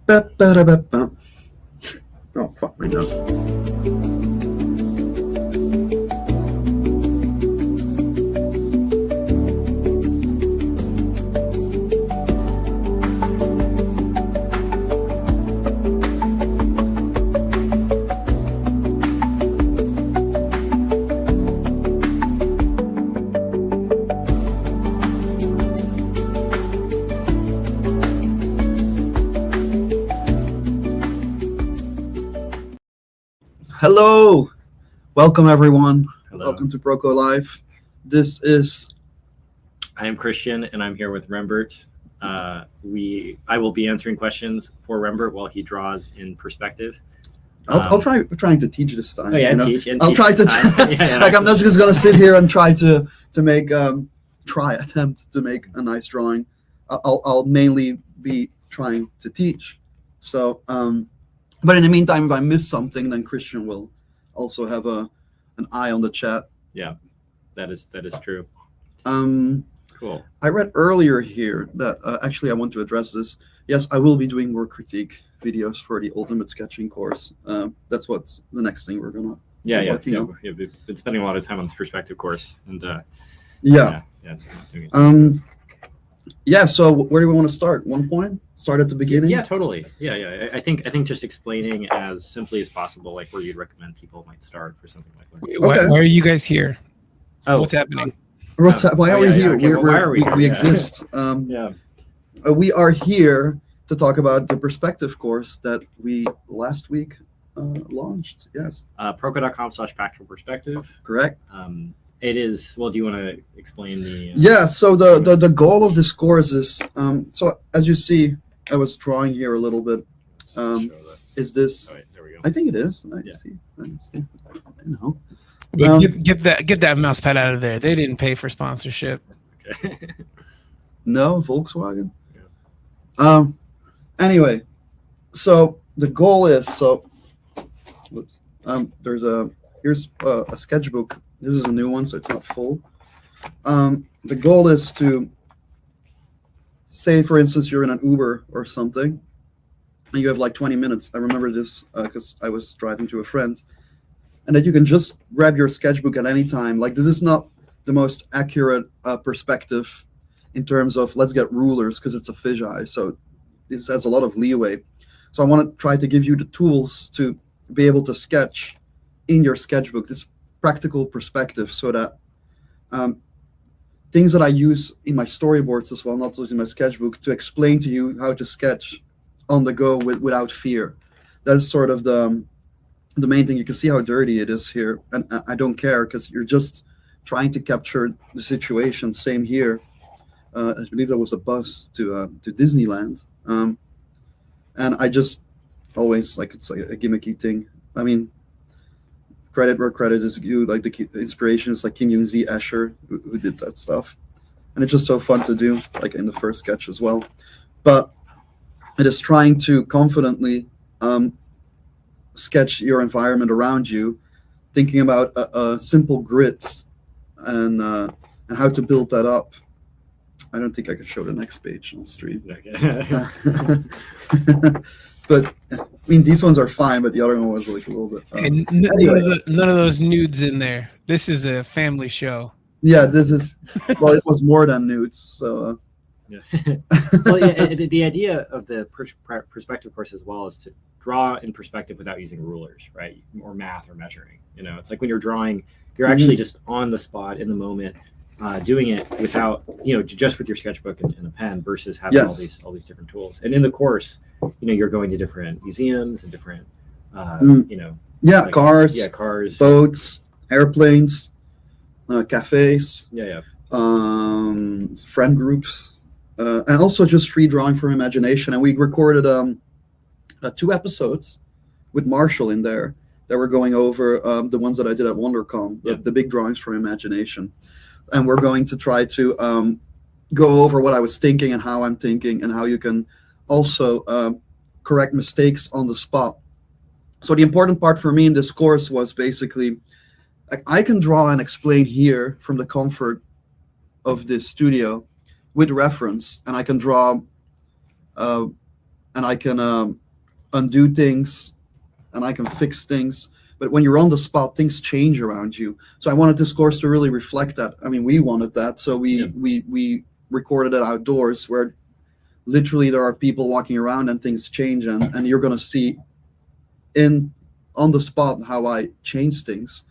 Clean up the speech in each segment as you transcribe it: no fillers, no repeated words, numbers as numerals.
Ba-ba-da-ba-bum. Oh, fuck my nose. Hello, welcome everyone. Hello. Welcome to Proko Live. This is I am Christian, and I'm here with Rembert. I will be answering questions for Rembert while he draws in perspective. I'll try trying to teach this time. Oh yeah, you know? teach. I'll try to like I'm not just gonna sit here and try to make attempt to make a nice drawing. I'll mainly be trying to teach. So but in the meantime, if I miss something, then Christian will also have an eye on the chat. Yeah, that is true. Cool. I read earlier here that actually I want to address this. Yes, I will be doing work critique videos for the Ultimate Sketching course. That's what's the next thing we're gonna working on. We've been spending a lot of time on this perspective course, and So where do we want to start? One point? Start at the beginning? Yeah, totally. Yeah. I think just explaining as simply as possible, like where you'd recommend people might start for something like that. Okay. Why are you guys here? Oh, what's happening? Why are we here? Okay. Why are we here? We Yeah. exist. We are here to talk about the perspective course that we last week launched. Yes. Proko.com/practical perspective. Correct. It is. Well, do you want to explain the? Yeah. So the goal of this course is so as you see, I was drawing here a little bit. Is this? Oh, wait, there we go. I think it is. I see. I know. Get that mouse pad out of there. They didn't pay for sponsorship. Okay. No, Volkswagen. Yeah. Anyway, so the goal is here's a sketchbook. This is a new one, so it's not full. The goal is to say, for instance, you're in an Uber or something, and you have like 20 minutes. I remember this because I was driving to a friend, and that you can just grab your sketchbook at any time. Like, this is not the most accurate perspective in terms of let's get rulers because it's a fisheye, so this has a lot of leeway. So I want to try to give you the tools to be able to sketch in your sketchbook, this practical perspective, so that things that I use in my storyboards as well, not just in my sketchbook, to explain to you how to sketch on the go without fear. That is sort of the main thing. You can see how dirty it is here, and I don't care because you're just trying to capture the situation. Same here. I believe there was a bus to Disneyland, and I just always it's like a gimmicky thing. I mean, credit where credit is due. Like the inspiration is like Kim Z. Escher who did that stuff, and it's just so fun to do, like in the first sketch as well. But it is trying to confidently sketch your environment around you, thinking about simple grids and how to build that up. I don't think I can show the next page on stream. Okay. But I mean, these ones are fine, but the other one was like a little bit. And none of those nudes in there. This is a family show. Yeah, this is. Well, it was more than nudes, so. Yeah. Well, yeah. The idea of the perspective course as well is to draw in perspective without using rulers, right? Or math or measuring. It's like when you're drawing, you're actually just on the spot in the moment. Doing it without, just with your sketchbook and a pen versus having all these different tools. And in the course, you're going to different museums and different, cars, boats, airplanes, cafes, friend groups, and also just free drawing from imagination. And we recorded 2 episodes with Marshall in there that were going over the ones that I did at WonderCon, the big drawings from imagination. And we're going to try to go over what I was thinking and how I'm thinking and how you can also correct mistakes on the spot. So the important part for me in this course was basically, I can draw and explain here from the comfort of this studio with reference, and I can draw and I can undo things, and I can fix things. But when you're on the spot, things change around you. So I wanted this course to really reflect that. I mean, we wanted that, so we recorded it outdoors, where literally there are people walking around and things change, and you're going to see on the spot how I change things.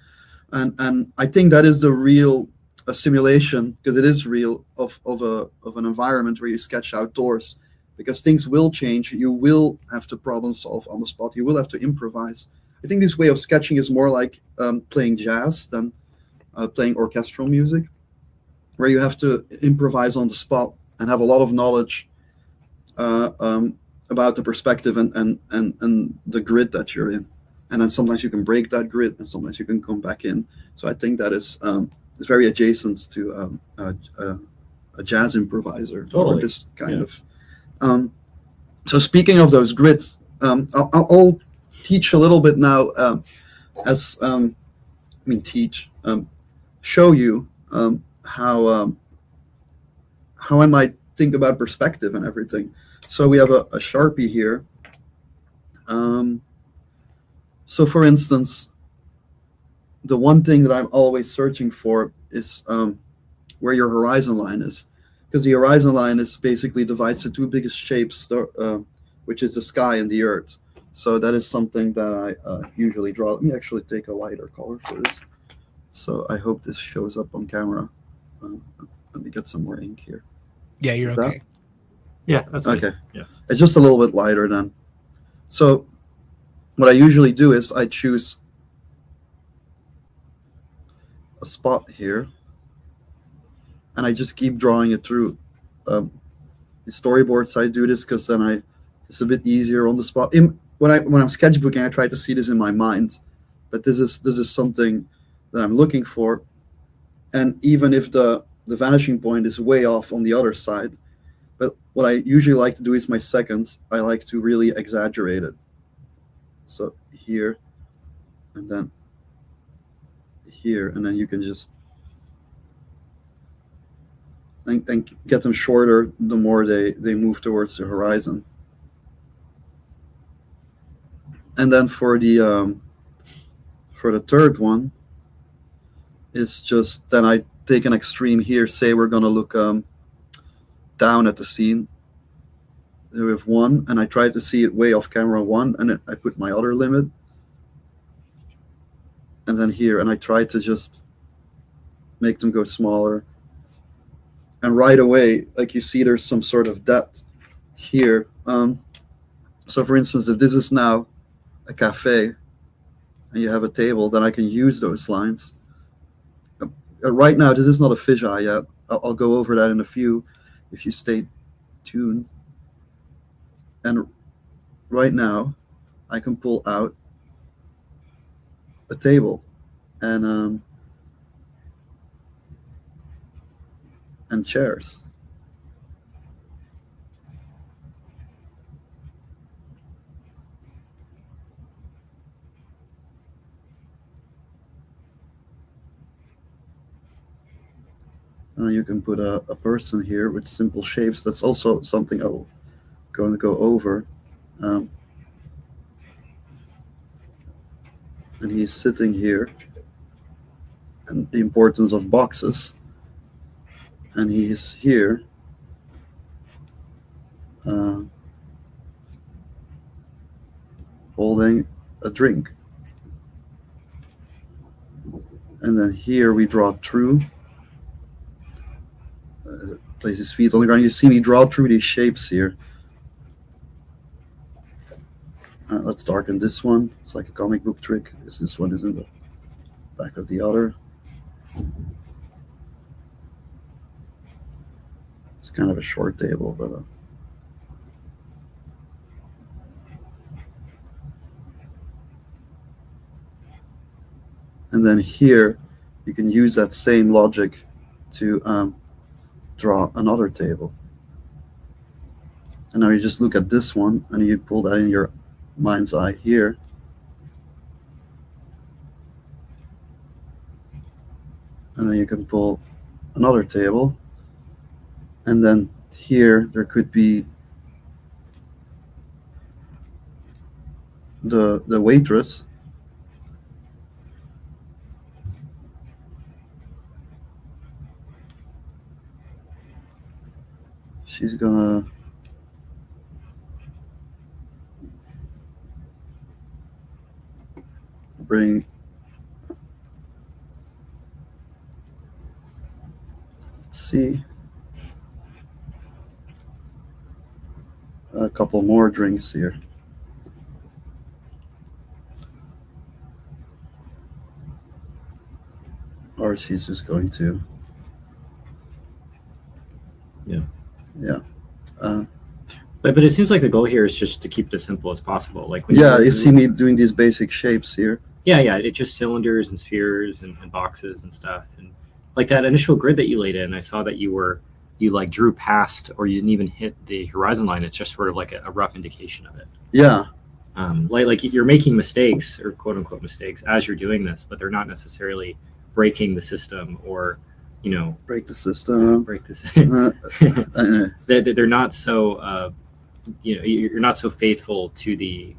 And I think that is the real a simulation, because it is real, of an environment where you sketch outdoors, because things will change. You will have to problem solve on the spot. You will have to improvise. I think this way of sketching is more like playing jazz than playing orchestral music, where you have to improvise on the spot and have a lot of knowledge about the perspective and the grid that you're in. And then sometimes you can break that grid, and sometimes you can come back in. So I think that is very adjacent to a jazz improviser, Totally. or this kind of. So speaking of those grids, I'll teach a little bit now, show you how I might think about perspective and everything. So we have a Sharpie here. So for instance, the one thing that I'm always searching for is where your horizon line is, because the horizon line is basically divides the two biggest shapes, which is the sky and the earth. So that is something that I usually draw. Let me actually take a lighter color for this. So I hope this shows up on camera. Let me get some more ink here. Yeah, you're Is okay. Yeah, that's Okay. Yeah. It's just a little bit lighter then. So what I usually do is I choose a spot here, and I just keep drawing it through. The storyboards, I do this because then it's a bit easier on the spot. When I'm sketchbooking, I try to see this in my mind, but this is something that I'm looking for. And even if the vanishing point is way off on the other side, but what I usually like to do is my second, I like to really exaggerate it. So here, and then here, and then you can just and get them shorter the more they move towards the horizon. And then for the third one, it's just then I take an extreme here. Say we're gonna look down at the scene. We have one, and I try to see it way off camera one, and I put my other limit. And then here, and I try to just make them go smaller. And right away, like you see, there's some sort of depth here. So for instance, if this is now a cafe and you have a table, then I can use those lines. Right now, this is not a fisheye yet. I'll go over that in a few if you stay tuned. And right now, I can pull out a table and chairs. You can put a person here with simple shapes. That's also something I will going to go over. And he's sitting here, and the importance of boxes. And he is here. Holding a drink. And then here we draw through. Place his feet on the ground. You see me draw through these shapes here. Let's darken this one. It's like a comic book trick, because this one is in the back of the other. It's kind of a short table, but and then here you can use that same logic to draw another table. And now you just look at this one, and you pull that in your mind's eye here. And then you can pull another table. And then here there could be the waitress. She's gonna bring, let's see, a couple more drinks here. Or she's just going to. Yeah. Yeah. But it seems like the goal here is just to keep it as simple as possible. Like when you see me doing these basic shapes here. Yeah, it's just cylinders and spheres and boxes and stuff. And like that initial grid that you laid in, I saw that you like drew past, or you didn't even hit the horizon line. It's just sort of like a rough indication of it. Yeah. Like you're making mistakes, or quote unquote mistakes, as you're doing this, but they're not necessarily breaking the system, or break the system. They're not so you're not so faithful to the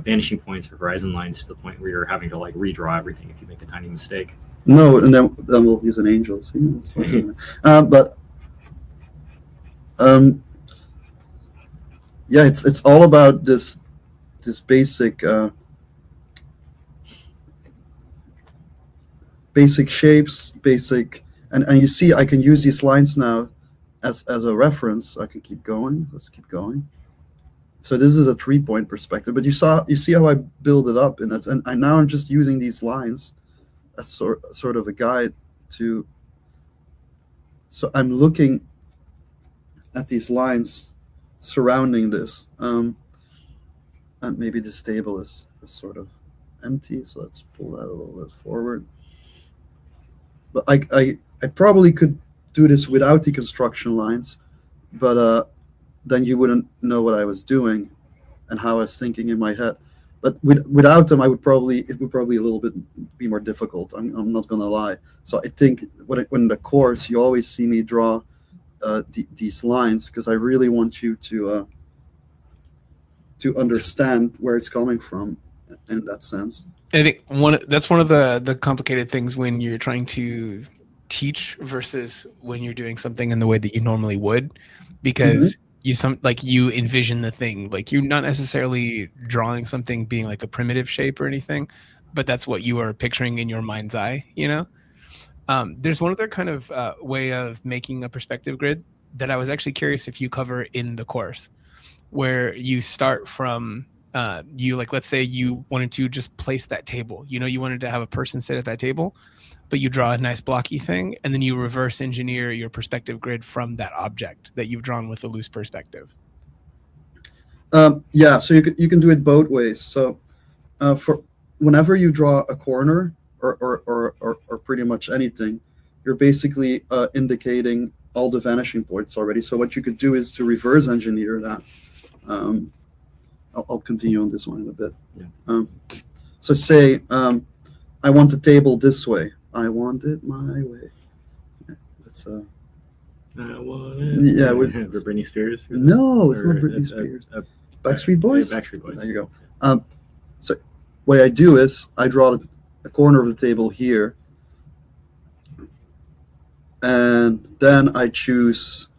vanishing points or horizon lines to the point where you're having to like redraw everything if you make a tiny mistake. No, and then we'll use an angel. See, yeah, it's all about this basic shapes, and you see I can use these lines now as a reference. I can keep going. Let's keep going. So this is a 3-point perspective, but you see how I build it up, and now I'm just using these lines as sort of a guide to. So I'm looking at these lines surrounding this, and maybe this table is sort of empty. So let's pull that a little bit forward. But I probably could do this without the construction lines, but then you wouldn't know what I was doing and how I was thinking in my head. But without them, it would probably a little bit be more difficult. I'm not gonna lie. So I think when in the course, you always see me draw these lines, because I really want you to understand where it's coming from in that sense. I think that's one of the complicated things when you're trying to teach versus when you're doing something in the way that you normally would, because you envision the thing, like you're not necessarily drawing something being like a primitive shape or anything, but that's what you are picturing in your mind's eye. There's one other kind of way of making a perspective grid that I was actually curious if you cover in the course, where you start from let's say you wanted to just place that table. You wanted to have a person sit at that table, but you draw a nice blocky thing, and then you reverse engineer your perspective grid from that object that you've drawn with a loose perspective. Yeah, so you can do it both ways. So for whenever you draw a corner or pretty much anything, you're basically indicating all the vanishing points already. So what you could do is to reverse engineer that. I'll continue on this one in a bit. Yeah. So say I want the table this way. I want it my way. That's I want it. Yeah, the Britney Spears. No, it's not Britney Spears. Backstreet Boys. Backstreet Boys. There you go. So what I do is I draw the corner of the table here, and then I choose.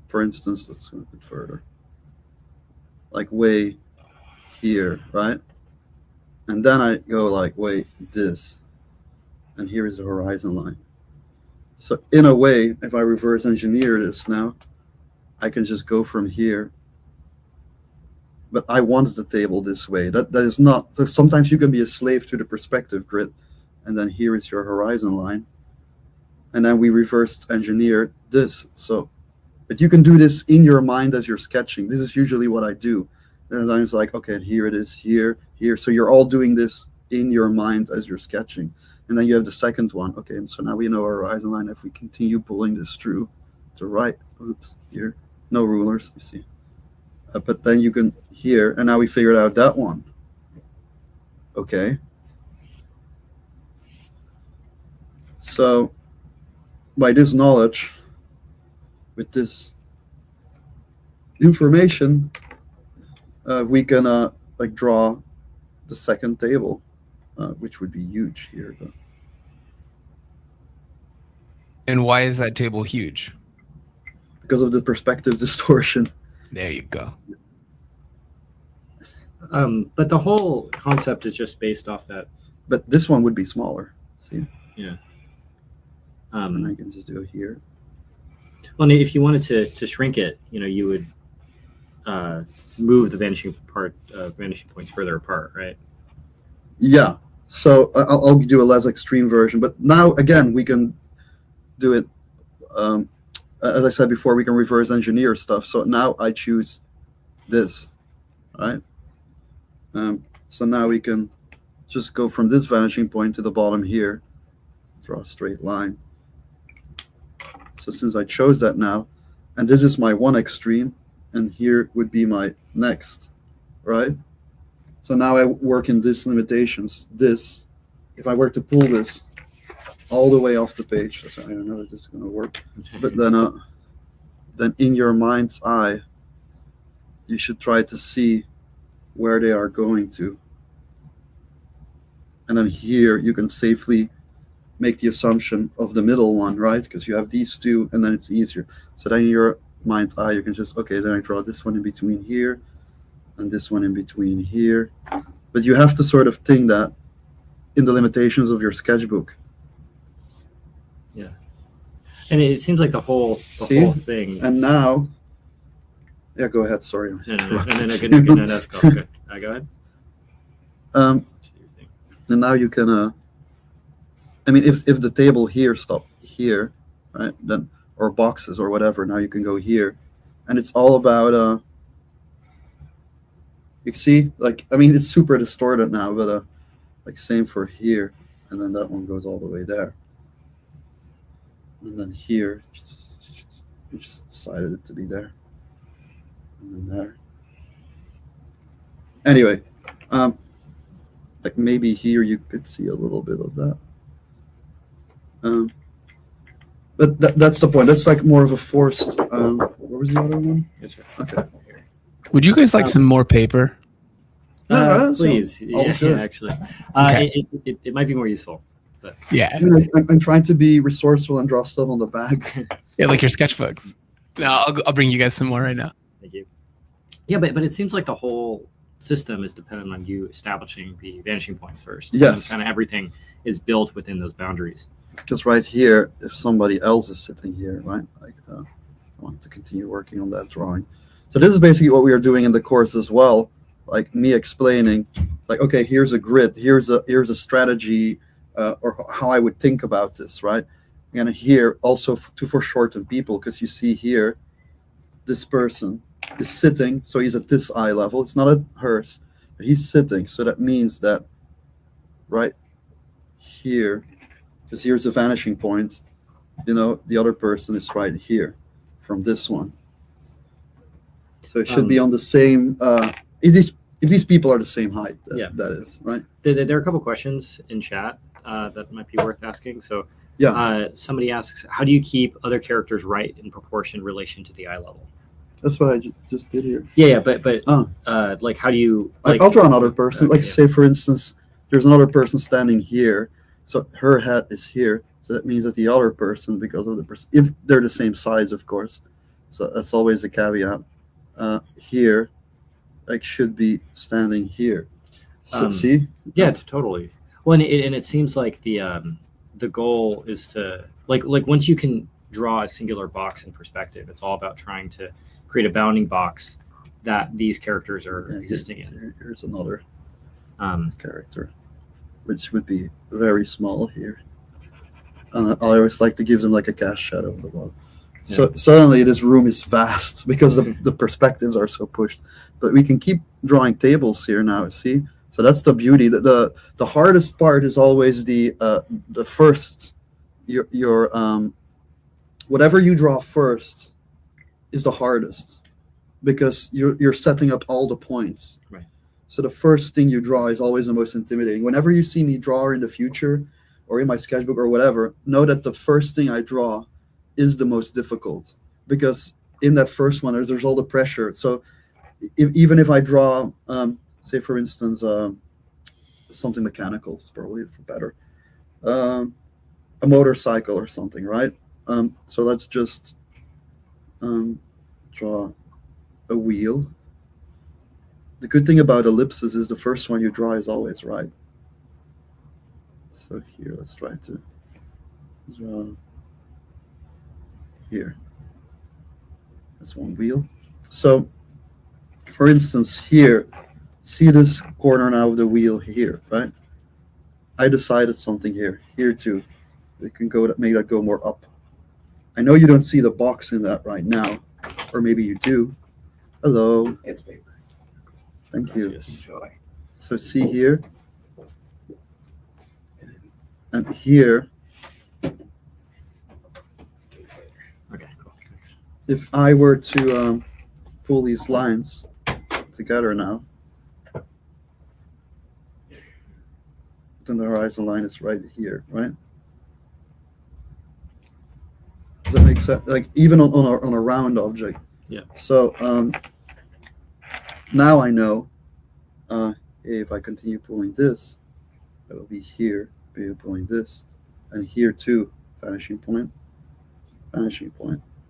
For instance, let's go a bit further. Like way here, right? And then I go like way this, and here is the horizon line. So in a way, if I reverse engineer this now, I can just go from here. But I wanted the table this way. That is not. So sometimes you can be a slave to the perspective grid, and then here is your horizon line, and then we reverse engineer this. So, but you can do this in your mind as you're sketching. This is usually what I do. And then it's like, okay, here it is, here. So you're all doing this in your mind as you're sketching. And then you have the second one. Okay, and so now we know our horizon line. If we continue pulling this through to right, oops, here, no rulers, you see. But then you can here, and now we figured out that one. Okay. So by this knowledge, with this information, we can like draw the second table, which would be huge here. But And why is that table huge? because of the perspective distortion. There you go. But the whole concept is just based off that. But this one would be smaller. See? Yeah. And I can just do it here. Well, if you wanted to shrink it, you would move the vanishing points further apart, right? Yeah. So I'll do a less extreme version. But now, again, we can do it. As I said before, we can reverse engineer stuff. So now I choose this, right? So now we can just go from this vanishing point to the bottom here, draw a straight line. So since I chose that now, and this is my one extreme, and here would be my next, right? So now I work in these limitations. This, if I were to pull this all the way off the page, I don't know if this is going to work, but then in your mind's eye, you should try to see where they are going to. And then here you can safely make the assumption of the middle one, right? Because you have these two, and then it's easier. So then in your mind's eye, you can just, okay, then I draw this one in between here, and this one in between here. But you have to sort of think that in the limitations of your sketchbook. Yeah. And it seems like the whole thing. And now, yeah, go ahead. Sorry. No, that's cool. Okay. Go ahead. And now you can, I mean, if the table here stopped here, right, then, or boxes or whatever, now you can go here. And it's all about, you see, like, I mean, it's super distorted now, but like same for here. And then that one goes all the way there. And then here, you just decided it to be there. And then there. Anyway, like maybe here you could see a little bit of that. But that's the point. That's like more of a forced. What was the other one? Okay. Would you guys like some more paper? Please. Yeah, actually. Okay. It might be more useful. But. Yeah. I'm trying to be resourceful and draw stuff on the back. Yeah, like your sketchbooks. No, I'll bring you guys some more right now. Thank you. Yeah, but it seems like the whole system is dependent on you establishing the vanishing points first. Yes. And kind of everything is built within those boundaries. Because right here, if somebody else is sitting here, right, like I want to continue working on that drawing. So this is basically what we are doing in the course as well, like me explaining, like, okay, here's a grid, here's a strategy, or how I would think about this, right? And here also to foreshorten people, because you see here, this person is sitting, so he's at this eye level. It's not at hers, but he's sitting. So that means that right here, because here's the vanishing point, the other person is right here from this one. So it should be on the same, if these people are the same height, that is, right? There are a couple questions in chat that might be worth asking. So yeah, somebody asks, how do you keep other characters right in proportion relation to the eye level? That's what I just did here. Yeah, but like, how do you? Like, I'll draw another person. Okay, say for instance, there's another person standing here, so her head is here. So that means that the other person, because of the person, if they're the same size, of course. So that's always a caveat. Here, like, should be standing here. So see? Yeah, totally. Well, and it seems like the goal is to like once you can draw a singular box in perspective, it's all about trying to create a bounding box that these characters are existing in. Here's another character, which would be very small here. I always like to give them like a cast shadow on the bottom. Yeah. So suddenly this room is vast because the perspectives are so pushed. But we can keep drawing tables here now, see? So that's the beauty. The hardest part is always the first, your whatever you draw first is the hardest, because you're setting up all the points. Right. So the first thing you draw is always the most intimidating. Whenever you see me draw in the future or in my sketchbook or whatever, know that the first thing I draw is the most difficult, because in that first one there's all the pressure. So even if I draw, say for instance, something mechanical, is probably for better, a motorcycle or something, right? So let's just draw a wheel. The good thing about ellipses is the first one you draw is always right. So here, let's try to draw here. That's one wheel. So, for instance, here, see this corner now of the wheel here, right? I decided something here. Here too. We can go make that go more up. I know you don't see the box in that right now, or maybe you do. Hello. It's paper. Thank you. Enjoy. So see here, and here. Okay, cool. Thanks. If I were to pull these lines together now, then the horizon line is right here, right? Does that make sense? Like even on a round object. Yeah. So now I know if I continue pulling this, it will be here, be pulling this, and here too, vanishing point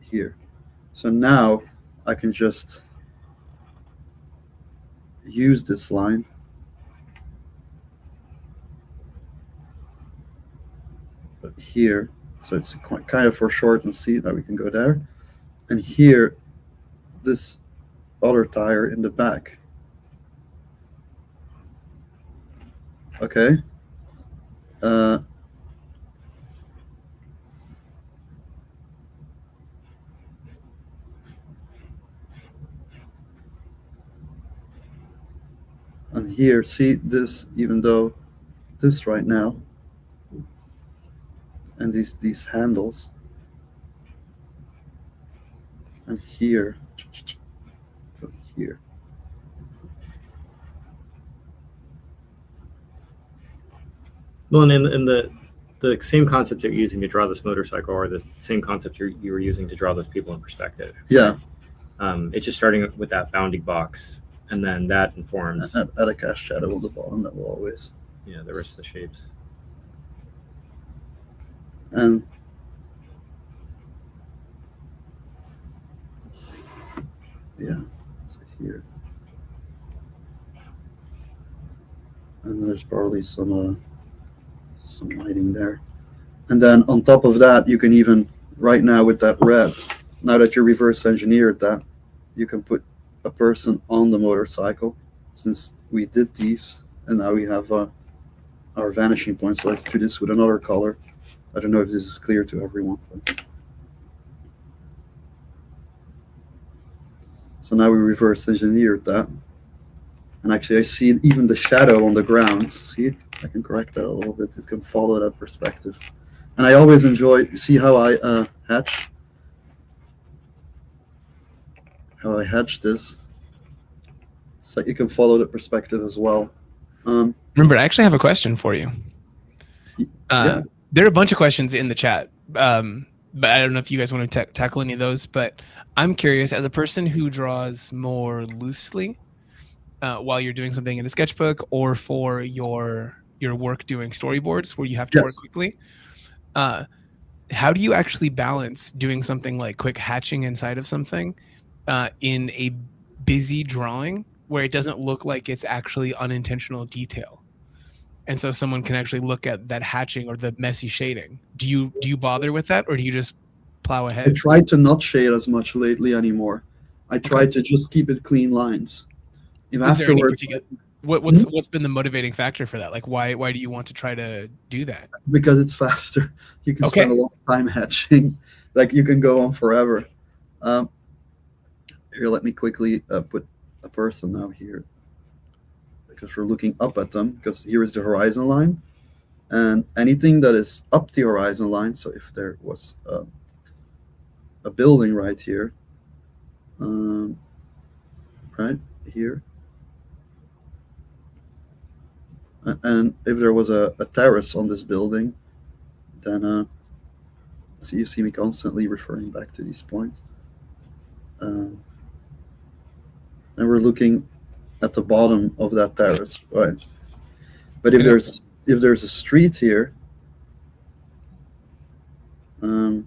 here. So now I can just use this line but here, so it's kind of for short and see that we can go there, and here this other tire in the back. Okay. And here, see this, even though this right now, and these handles, and here, here. Well, and in the same concept you're using to draw this motorcycle, or the same concept you were using to draw those people in perspective. Yeah. It's just starting with that bounding box, and then that informs Add a cast shadow on the bottom. That will always. the rest of the shapes. And yeah, so here, and there's probably some lighting there, and then on top of that, you can even right now with that red. Now that you reverse engineered that, you can put a person on the motorcycle. Since we did these, and now we have our vanishing point. So let's do this with another color. I don't know if this is clear to everyone. But. So now we reverse engineered that. And actually I see even the shadow on the ground. See, I can correct that a little bit. It can follow that perspective. And I always enjoy, see how I hatch? How I hatch this. So you can follow the perspective as well. Remember, I actually have a question for you. Yeah. There are a bunch of questions in the chat, but I don't know if you guys want to tackle any of those. But I'm curious, as a person who draws more loosely while you're doing something in a sketchbook, or for your work doing storyboards where you have to work quickly, how do you actually balance doing something like quick hatching inside of something in a busy drawing where it doesn't look like it's actually unintentional detail? And so someone can actually look at that hatching or the messy shading. Do you bother with that, or do you just plow ahead? I try to not shade as much lately anymore. I try to just keep it clean lines. If Is there any afterwards, particular, what's been the motivating factor for that? Like, why do you want to try to do that? because it's faster. You can spend a long time hatching. Like you can go on forever. Here, let me quickly put a person now here, because we're looking up at them, because here is the horizon line, and anything that is up the horizon line, so if there was a building right here, right here, and if there was a terrace on this building, then so you see me constantly referring back to these points. and we're looking at the bottom of that terrace, right? But if there's a street here, so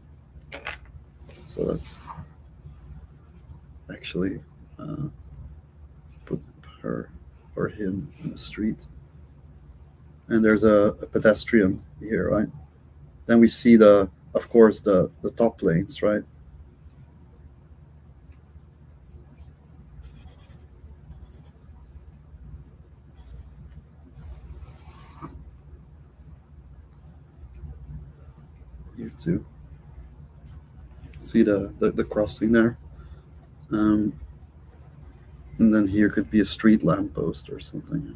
let's actually put her or him in the street, and there's a pedestrian here, right? Then we see of course, the top planes, right? Here too. See the crossing there. And then here could be a street lamppost or something,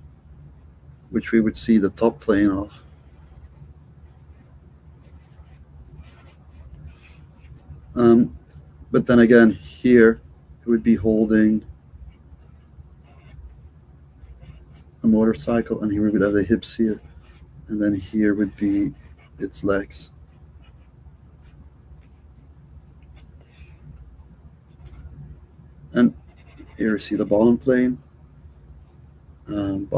which we would see the top plane of. But then again, here it would be holding a motorcycle, and here we would have the hips here, and then here would be its legs. And here you see the bottom plane, and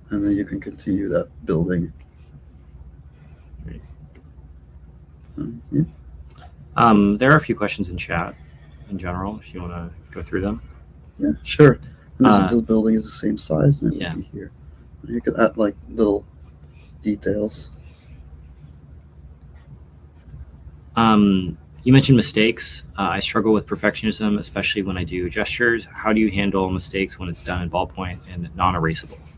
then you can continue that building. Yeah. There are a few questions in chat in general, if you want to go through them. Yeah, sure. And the building is the same size. And yeah. Here. And you could add like little details. You mentioned mistakes. I struggle with perfectionism, especially when I do gestures. How do you handle mistakes when it's done in ballpoint and non-erasable?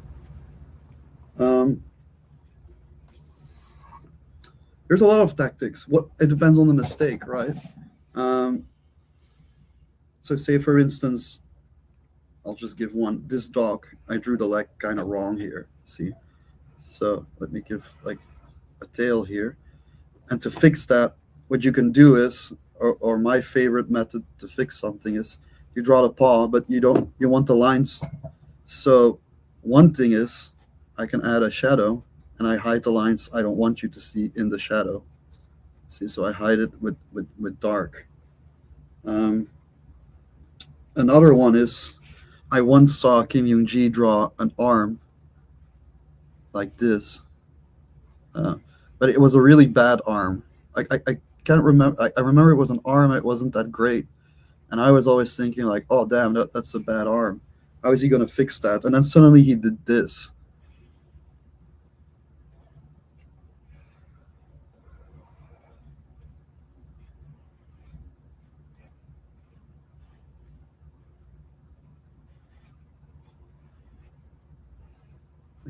There's a lot of tactics. It depends on the mistake, right? So say, for instance, I'll just give one. This dog, I drew the leg kind of wrong here. See? So let me give like a tail here. And to fix that, what you can do is, or my favorite method to fix something is, you draw the paw, but you want the lines. So one thing is, I can add a shadow, and I hide the lines I don't want you to see in the shadow. See, so I hide it with dark. Another one is, I once saw Kim Yoon-ji draw an arm like this, but it was a really bad arm. I can't remember. I remember it was an arm. It wasn't that great, and I was always thinking like, oh damn, that's a bad arm. How is he gonna fix that? And then suddenly he did this.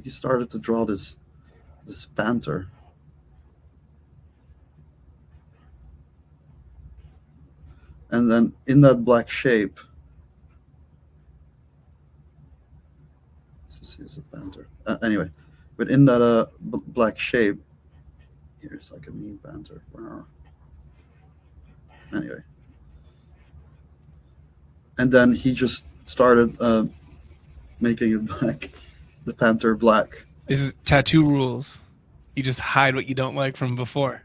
He started to draw this panther. And then in that black shape, this is a panther. Anyway, but in that black shape, here's like a mean panther. Anyway, and then he just started making it black, the panther black. This is tattoo rules. You just hide what you don't like from before.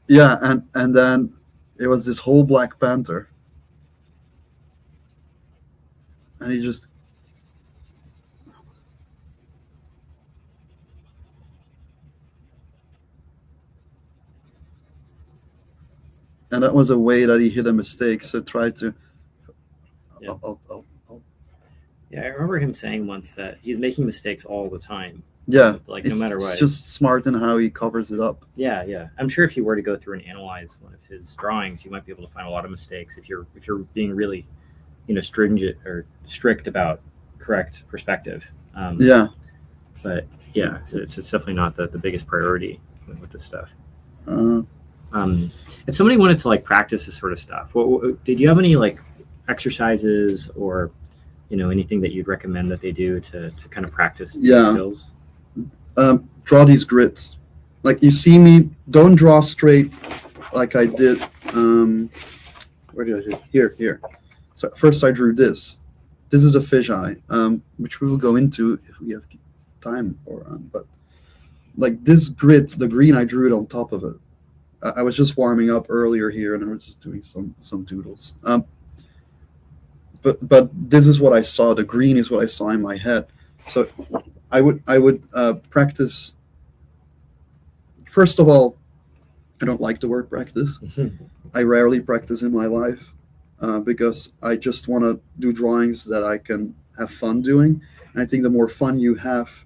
Yeah, and then it was this whole black panther, and he just and that was a way that he hid a mistake. So tried to. Yeah. Yeah, I remember him saying once that he's making mistakes all the time. Yeah, like no matter what. It's just smart in how he covers it up. Yeah. I'm sure if you were to go through and analyze one of his drawings, you might be able to find a lot of mistakes if you're being really, stringent or strict about correct perspective. Yeah. But yeah, it's definitely not the biggest priority with this stuff. If somebody wanted to like practice this sort of stuff, did you have any like exercises or anything that you'd recommend that they do to kind of practice these skills? Draw these grids. Like you see me, don't draw straight like I did. Where did I do? Here. So first I drew this. This is a fisheye, which we will go into if we have time but like this grid, the green, I drew it on top of it. I was just warming up earlier here and I was just doing some doodles. but this is what I saw. The green is what I saw in my head. So I would practice. First of all, I don't like the word practice. I rarely practice in my life because I just want to do drawings that I can have fun doing. And I think the more fun you have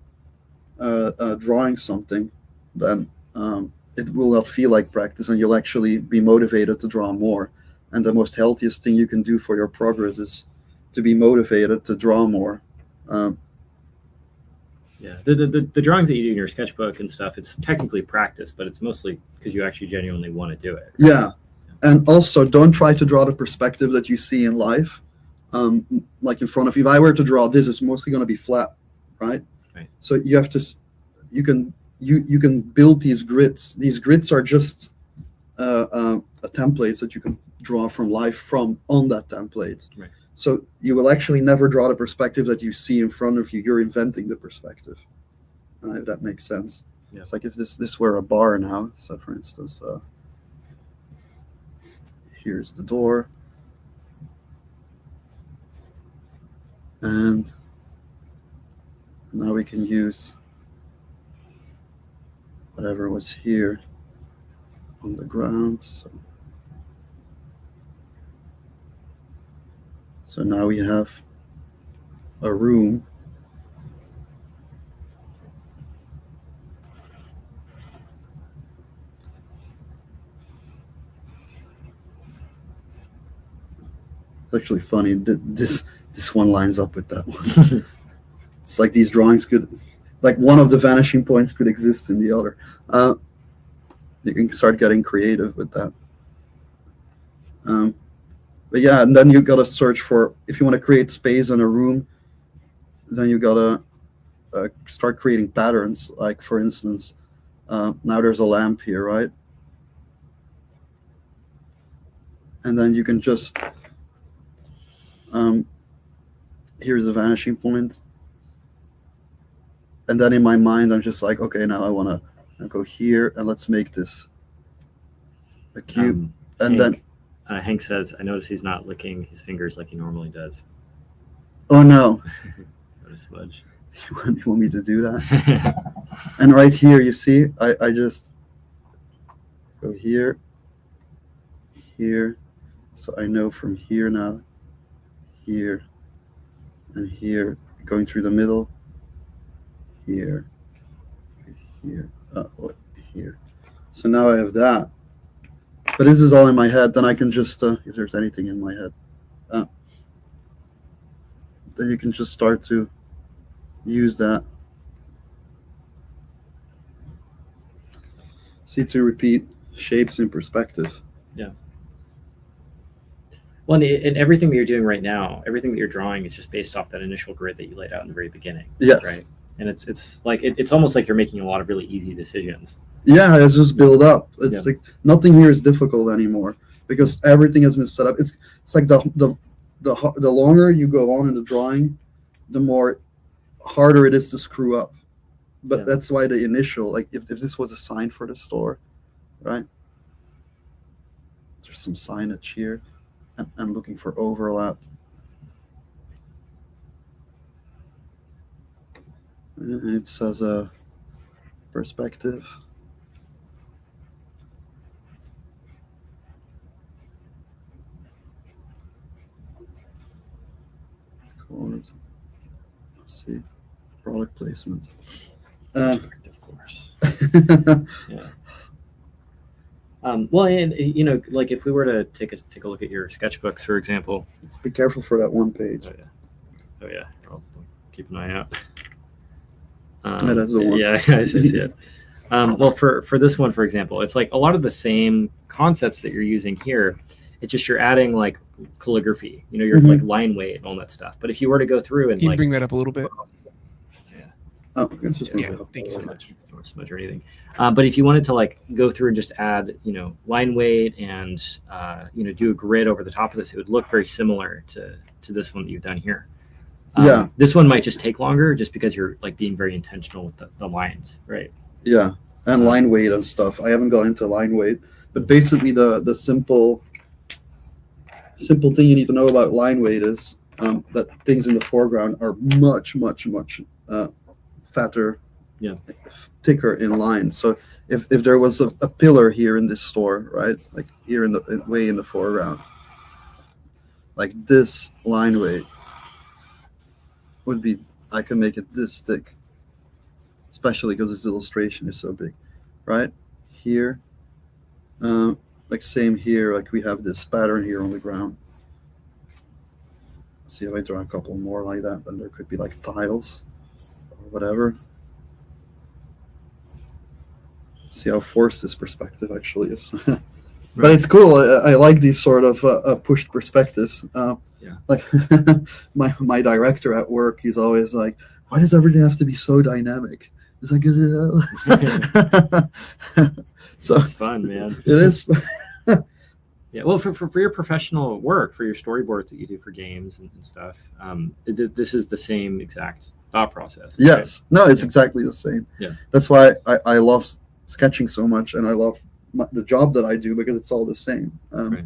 drawing something, then it will not feel like practice, and you'll actually be motivated to draw more. And the most healthiest thing you can do for your progress is to be motivated to draw more. Yeah, the drawings that you do in your sketchbook and stuff, it's technically practice, but it's mostly because you actually genuinely want to do it. Right? Yeah. And also, don't try to draw the perspective that you see in life. Like in front of you. If I were to draw this, it's mostly going to be flat, right? Right. So you have to, you can build these grids. These grids are just templates that you can draw from life from on that template. Right. So you will actually never draw the perspective that you see in front of you. You're inventing the perspective. If that makes sense. Yeah. It's like if this were a bar now. So for instance, here's the door. And now we can use whatever was here on the ground. So now we have a room. It's actually funny. This one lines up with that one. It's like these drawings could, like one of the vanishing points could exist in the other. You can start getting creative with that. But yeah, and then you gotta search for, if you want to create space in a room, then you gotta start creating patterns. Like for instance, now there's a lamp here, right? And then you can just, here's a vanishing point. And then in my mind, I'm just like, okay, now I want to go here and let's make this a cube. And Hank says, I notice he's not licking his fingers like he normally does. Oh no. What a smudge. You want me to do that? And right here, you see, I just go here, here. So I know from here now, here, and here, going through the middle, here, here, here. So now I have that. But this is all in my head. Then I can just, if there's anything in my head, then you can just start to use that. See, to repeat shapes in perspective. Yeah. Well, and everything that you're doing right now, everything that you're drawing is just based off that initial grid that you laid out in the very beginning. Yes. Right. And it's like it's almost like you're making a lot of really easy decisions. Yeah, it's just build up. It's like nothing here is difficult anymore because everything has been set up. It's like the longer you go on in the drawing, the more harder it is to screw up. But that's why the initial, like if this was a sign for the store, right? There's some signage here. I'm looking for overlap. And it says a perspective. Let's see, product placement. Of course. Yeah. Well, and you know, like if we were to take a look at your sketchbooks, for example. Be careful for that one page. Oh yeah. I'll keep an eye out. That's the one. Yeah, I see it. Well, for this one, for example, it's like a lot of the same concepts that you're using here. It's just you're adding like calligraphy, you know, you're like line weight and all that stuff. But if you were to go through and can you bring that up a little bit? Yeah. Oh, just Thank you so much. Don't smudge or anything. But if you wanted to like go through and just add, you know, line weight and you know, do a grid over the top of this, it would look very similar to this one that you've done here. This one might just take longer just because you're like being very intentional with the lines, right? Yeah, and line weight and stuff. I haven't got into line weight, but basically the simple thing you need to know about line weight is that things in the foreground are much fatter, Yeah. thicker in line. So if there was a pillar here in this store, right, like here in the way in the foreground, like this line weight would be, I can make it this thick, especially because this illustration is so big, right? Here, like same here, like we have this pattern here on the ground. See if I draw a couple more like that, then there could be like tiles or whatever. See how forced this perspective actually is. But it's cool. I like these sort of pushed perspectives. Like my director at work, he's always like, "Why does everything have to be so dynamic?" It's like, so it's fun, man. It is. Yeah, well, for your professional work, for your storyboards that you do for games and stuff, this is the same exact thought process. Yes. Right? No, it's exactly the same. Yeah. That's why I love sketching so much, and I love the job that I do because it's all the same. Right.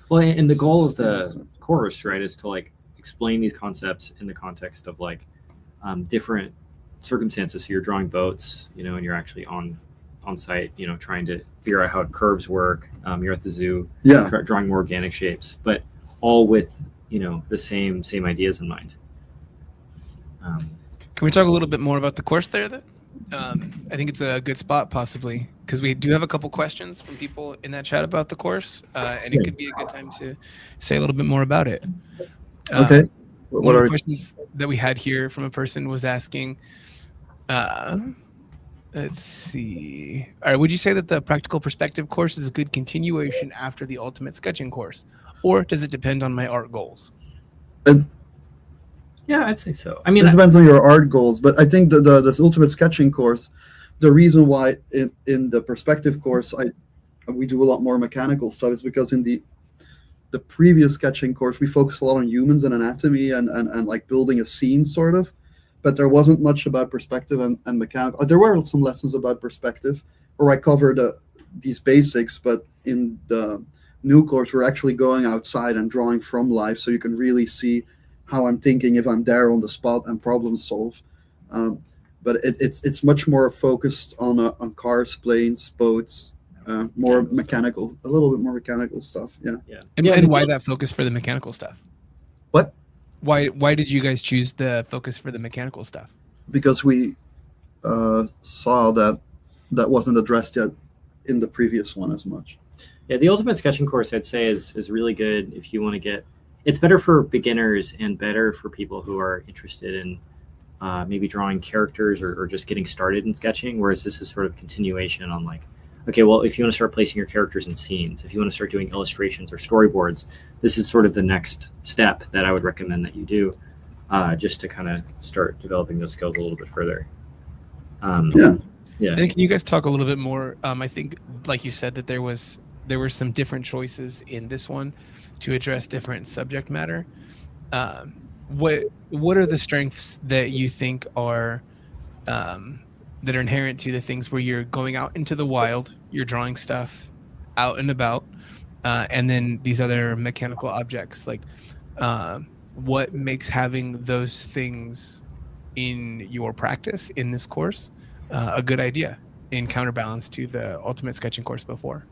Well, and the goal of the course, right, is to like explain these concepts in the context of like different circumstances. So you're drawing boats, you know, and you're actually on site, you know, trying to figure out how curves work. You're at the zoo, drawing more organic shapes, but all with, you know, the same ideas in mind. Can we talk a little bit more about the course there then? I think it's a good spot possibly, because we do have a couple questions from people in that chat about the course, and it could be a good time to say a little bit more about it. Okay. One of the questions that we had here from a person was asking, let's see. All right, would you say that the practical perspective course is a good continuation after the ultimate sketching course, or does it depend on my art goals? Yeah, I'd say so. I mean, it depends on your art goals, but I think this ultimate sketching course, the reason why in the perspective course we do a lot more mechanical stuff is because in the previous sketching course we focused a lot on humans and anatomy and like building a scene sort of, but there wasn't much about perspective and mechanical. There were some lessons about perspective where I covered these basics, but in the new course we're actually going outside and drawing from life, so you can really see how I'm thinking if I'm there on the spot and problem solve. But it's much more focused on cars, planes, boats, more mechanical, a little bit more mechanical stuff. Yeah. And why that focus for the mechanical stuff? What? Why did you guys choose the focus for the mechanical stuff? Because we saw that wasn't addressed yet in the previous one as much. Yeah, the ultimate sketching course I'd say is really good if you want to get. It's better for beginners and better for people who are interested in maybe drawing characters or just getting started in sketching, whereas this is sort of continuation on like, okay, well, if you want to start placing your characters in scenes, if you want to start doing illustrations or storyboards, this is sort of the next step that I would recommend that you do just to kind of start developing those skills a little bit further. Yeah. And can you guys talk a little bit more? I think, like you said, that there were some different choices in this one to address different subject matter. What are the strengths that you think are that are inherent to the things where you're going out into the wild, you're drawing stuff out and about, and then these other mechanical objects? Like, what makes having those things in your practice in this course a good idea in counterbalance to the ultimate sketching course before?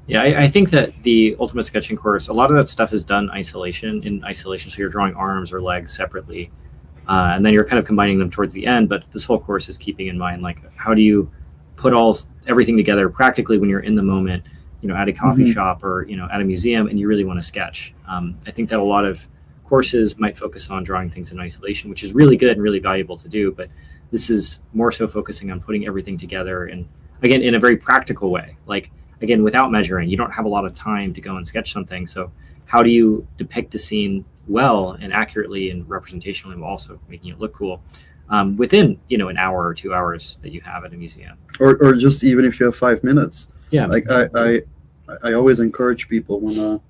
Yeah, I think that the ultimate sketching course, a lot of that stuff is done in isolation. So you're drawing arms or legs separately, and then you're kind of combining them towards the end. But this whole course is keeping in mind, like, how do you put everything together practically when you're in the moment, you know, at a coffee shop or, you know, at a museum, and you really want to sketch. I think that a lot of courses might focus on drawing things in isolation, which is really good and really valuable to do. But this is more so focusing on putting everything together, and again, in a very practical way. Like, again, without measuring, you don't have a lot of time to go and sketch something. So how do you depict a scene well and accurately and representationally while also making it look cool within, you know, an hour or 2 hours that you have at a museum? Or just even if you have 5 minutes. Yeah. Like I always encourage people when let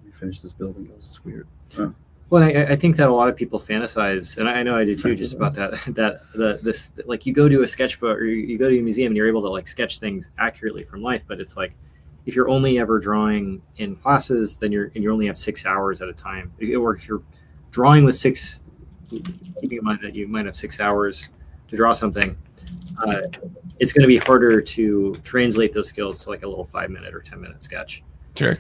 me finish this building because it's weird. Well, I think that a lot of people fantasize, and I know I do too, just about this, like, you go to a sketchbook or you go to a museum and you're able to like sketch things accurately from life, but it's like, if you're only ever drawing in classes, then you only have 6 hours at a time. Or if you're drawing with keeping in mind that you might have 6 hours to draw something, it's going to be harder to translate those skills to like a little 5-minute or 10-minute sketch. Sure.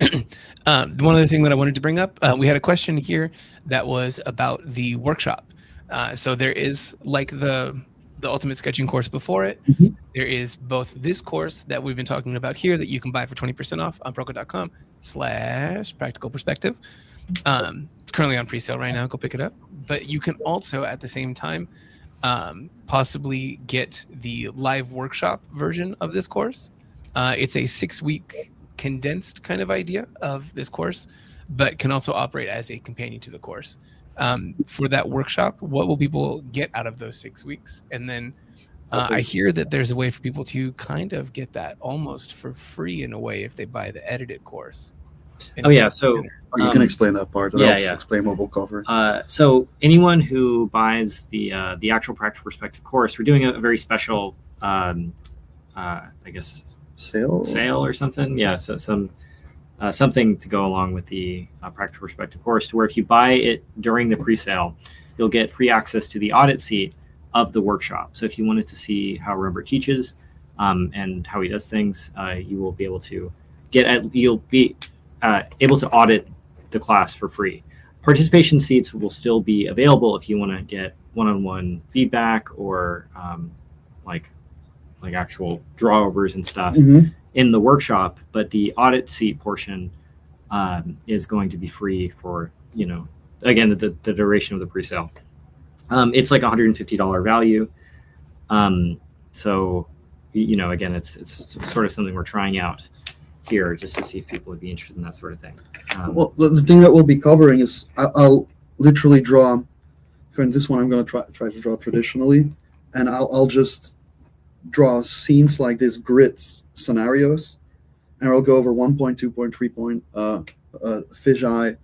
One other thing that I wanted to bring up, we had a question here that was about the workshop. So there is like the ultimate sketching course before it. Mhm. There is both this course that we've been talking about here that you can buy for 20% off on proko.com/practical perspective. It's currently on pre-sale right now. Go pick it up. But you can also at the same time possibly get the live workshop version of this course. It's a 6-week condensed kind of idea of this course, but can also operate as a companion to the course. For that workshop, what will people get out of those 6 weeks? And then I hear that there's a way for people to kind of get that almost for free in a way if they buy the edited course. Oh yeah, so You can explain that part. yeah, I'll yeah. explain what we'll cover. So anyone who buys the actual practical perspective course, we're doing a very special, I guess, sale or something. Yeah, so something to go along with the practical perspective course, to where if you buy it during the pre-sale, you'll get free access to the audit seat of the workshop. So if you wanted to see how Rembert teaches and how he does things, you will be able to you'll be able to audit the class for free. Participation seats will still be available if you want to get one-on-one feedback or like actual drawovers and stuff in the workshop, but the audit seat portion is going to be free for, again, the duration of the pre-sale. It's like $150 value. So, again, it's sort of something we're trying out here just to see if people would be interested in that sort of thing. Well, the thing that we'll be covering is I'll literally draw. For this one, I'm going to try to draw traditionally, and I'll just draw scenes like this, grids, scenarios, and I'll go over 1 point, 2 point, 3 point, fisheye,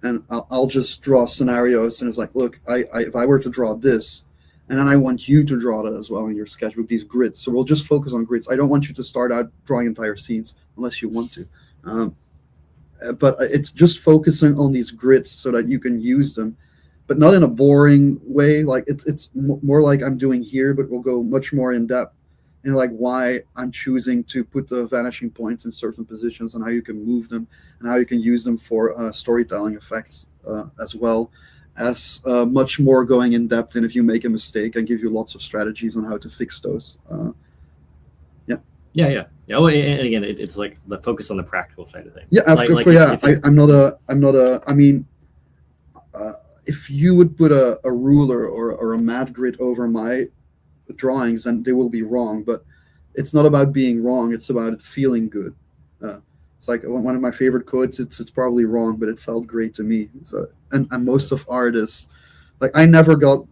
and I'll just draw scenarios. And it's like, look, if I were to draw this, and then I want you to draw that as well in your sketchbook, these grids. So we'll just focus on grids. I don't want you to start out drawing entire scenes unless you want to. But it's just focusing on these grids so that you can use them, but not in a boring way. Like it's more like I'm doing here, but we'll go much more in depth in like why I'm choosing to put the vanishing points in certain positions and how you can move them and how you can use them for storytelling effects as well as much more going in depth. And if you make a mistake, I give you lots of strategies on how to fix those. Yeah. Well, and again, it's like the focus on the practical side of things. Yeah, I mean, if you would put a ruler or a mat grid over my drawings, then they will be wrong. But it's not about being wrong; it's about it feeling good. It's like one of my favorite quotes. It's probably wrong, but it felt great to me. So, and most of artists, like I never got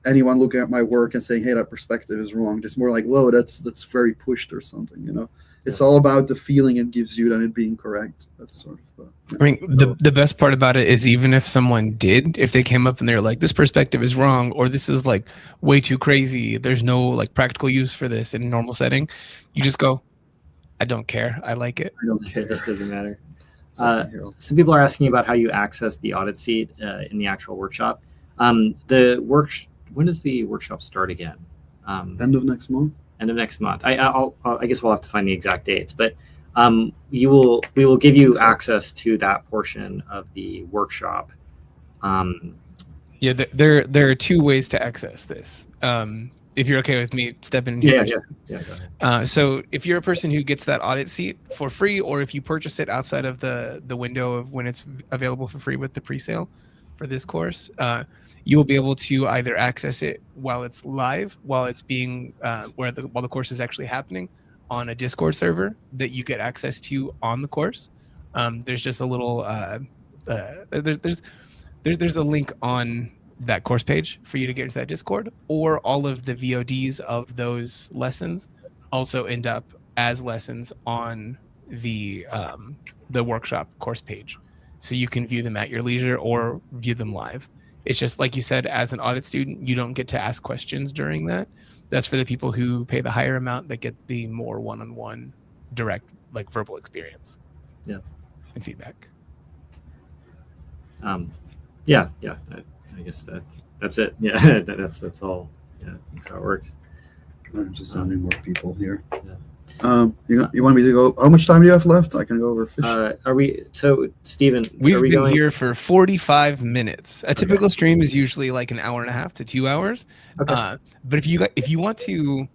anyone looking at my work and saying, "Hey, that perspective is wrong." Just more like, "Whoa, that's very pushed" or something. It's all about the feeling it gives you and it being correct. That's sort of. I mean, the best part about it is even if someone if they came up and they're like, this perspective is wrong, or this is like way too crazy, there's no like practical use for this in a normal setting, you just go, I don't care. I like it. I don't care. It just doesn't matter. Some people are asking about how you access the audit seat in the actual workshop. When does the workshop start again? End of next month. End of next month. I guess we'll have to find the exact dates, but we will give you access to that portion of the workshop. Yeah, there are 2 ways to access this. If you're okay with me stepping in here. Yeah. Go ahead. So if you're a person who gets that audit seat for free, or if you purchase it outside of the window of when it's available for free with the pre-sale for this course, you will be able to either access it while it's live, while it's being while the course is actually happening on a Discord server that you get access to on the course. There's just a little there's a link on that course page for you to get into that Discord, or all of the VODs of those lessons also end up as lessons on the workshop course page, so you can view them at your leisure or view them live. It's just like you said, as an audit student, you don't get to ask questions during that. That's for the people who pay the higher amount that get the more one-on-one direct, like verbal experience. Yeah. And feedback. Yeah. I guess that's it. Yeah, that's all. Yeah, that's how it works. I'm just adding more people here. Yeah. You want me to go? How much time do you have left? I can go over fish. Are we? So, Stephen, We've are we been going here for 45 minutes. A typical stream is usually like an hour and a half to 2 hours. Okay. But if you want to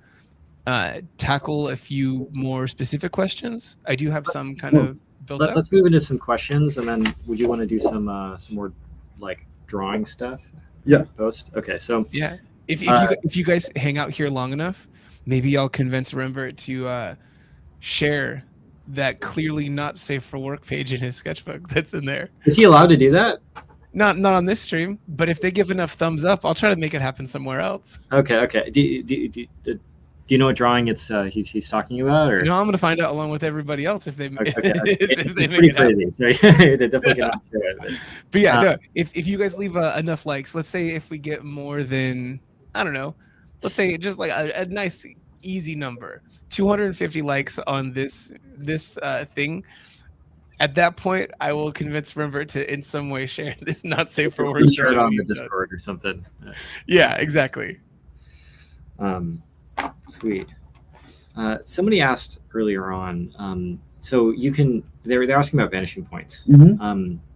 tackle a few more specific questions, I do have some kind of built up. Let's move into some questions, and then would you want to do some more like drawing stuff? Yeah. Post. Okay. So Yeah. If you guys hang out here long enough, maybe I'll convince Rembert to share that clearly not safe for work page in his sketchbook that's in there. Is he allowed to do that? Not on this stream, but if they give enough thumbs up, I'll try to make it happen somewhere else. Okay. Do you know what drawing it's he's talking about? Or I'm going to find out along with everybody else if they, okay. if they It's make pretty it happen. crazy. So they're definitely gonna share it. But yeah, no. If you guys leave enough likes, let's say if we get more than, I don't know, let's say just like a nice easy number, 250 likes on this thing. At that point, I will convince Rembert to in some way share this not safe for work. Share it on the Discord or something. Yeah, exactly. Sweet. Somebody asked earlier on. So you can. They're asking about vanishing points. Mhm.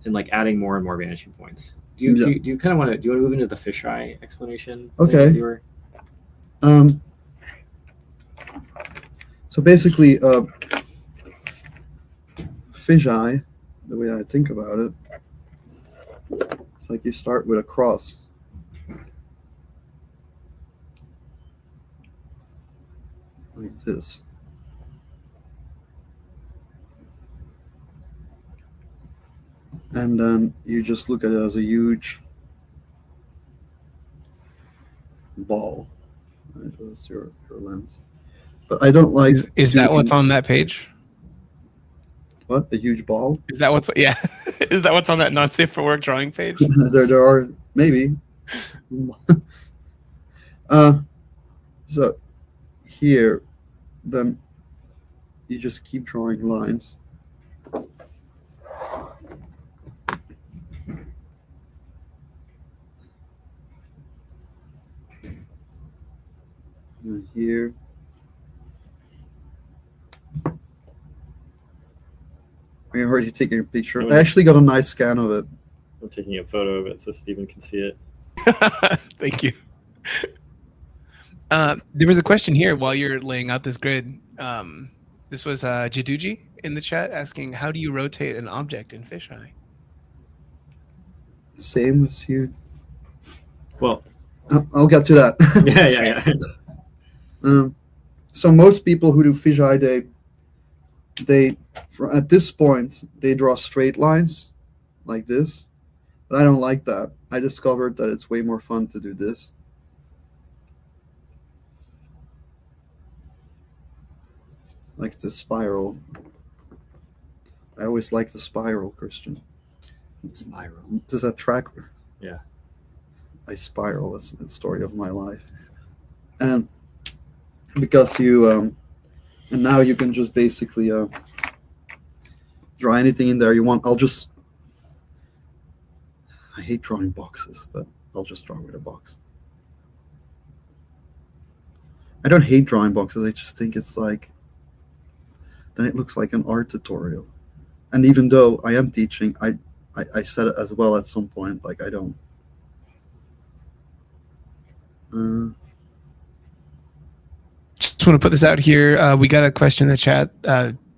And like adding more and more vanishing points. Do you kind of want to? Do you want to move into the fisheye explanation? Okay. So basically, fisheye, the way I think about it, it's like you start with a cross. Like this. And then you just look at it as a huge ball. Right? That's your lens. But I don't like... Is that what's on that page? What? A huge ball? Is that what's... Yeah. Is that what's on that not safe for work drawing page? there are... Maybe. So here, then you just keep drawing lines. And here. I heard you taking a picture. I actually got a nice scan of it. I'm taking a photo of it so Stephen can see it. Thank you. There was a question here while you're laying out this grid. This was Jaduji in the chat asking, how do you rotate an object in Fisheye? Same as you. Well, I'll get to that. Yeah. So most people who do fisheye, they at this point they draw straight lines like this, but I don't like that. I discovered that it's way more fun to do this. Like the spiral. I always like the spiral, Christian. Spiral. Does that track? Yeah. I spiral. That's the story of my life. And because you, and now you can just basically draw anything in there you want. I hate drawing boxes, but I'll just draw with a box. I don't hate drawing boxes. I just think it's like, then it looks like an art tutorial. And even though I am teaching, I said it as well at some point, like I don't. Just want to put this out here. We got a question in the chat.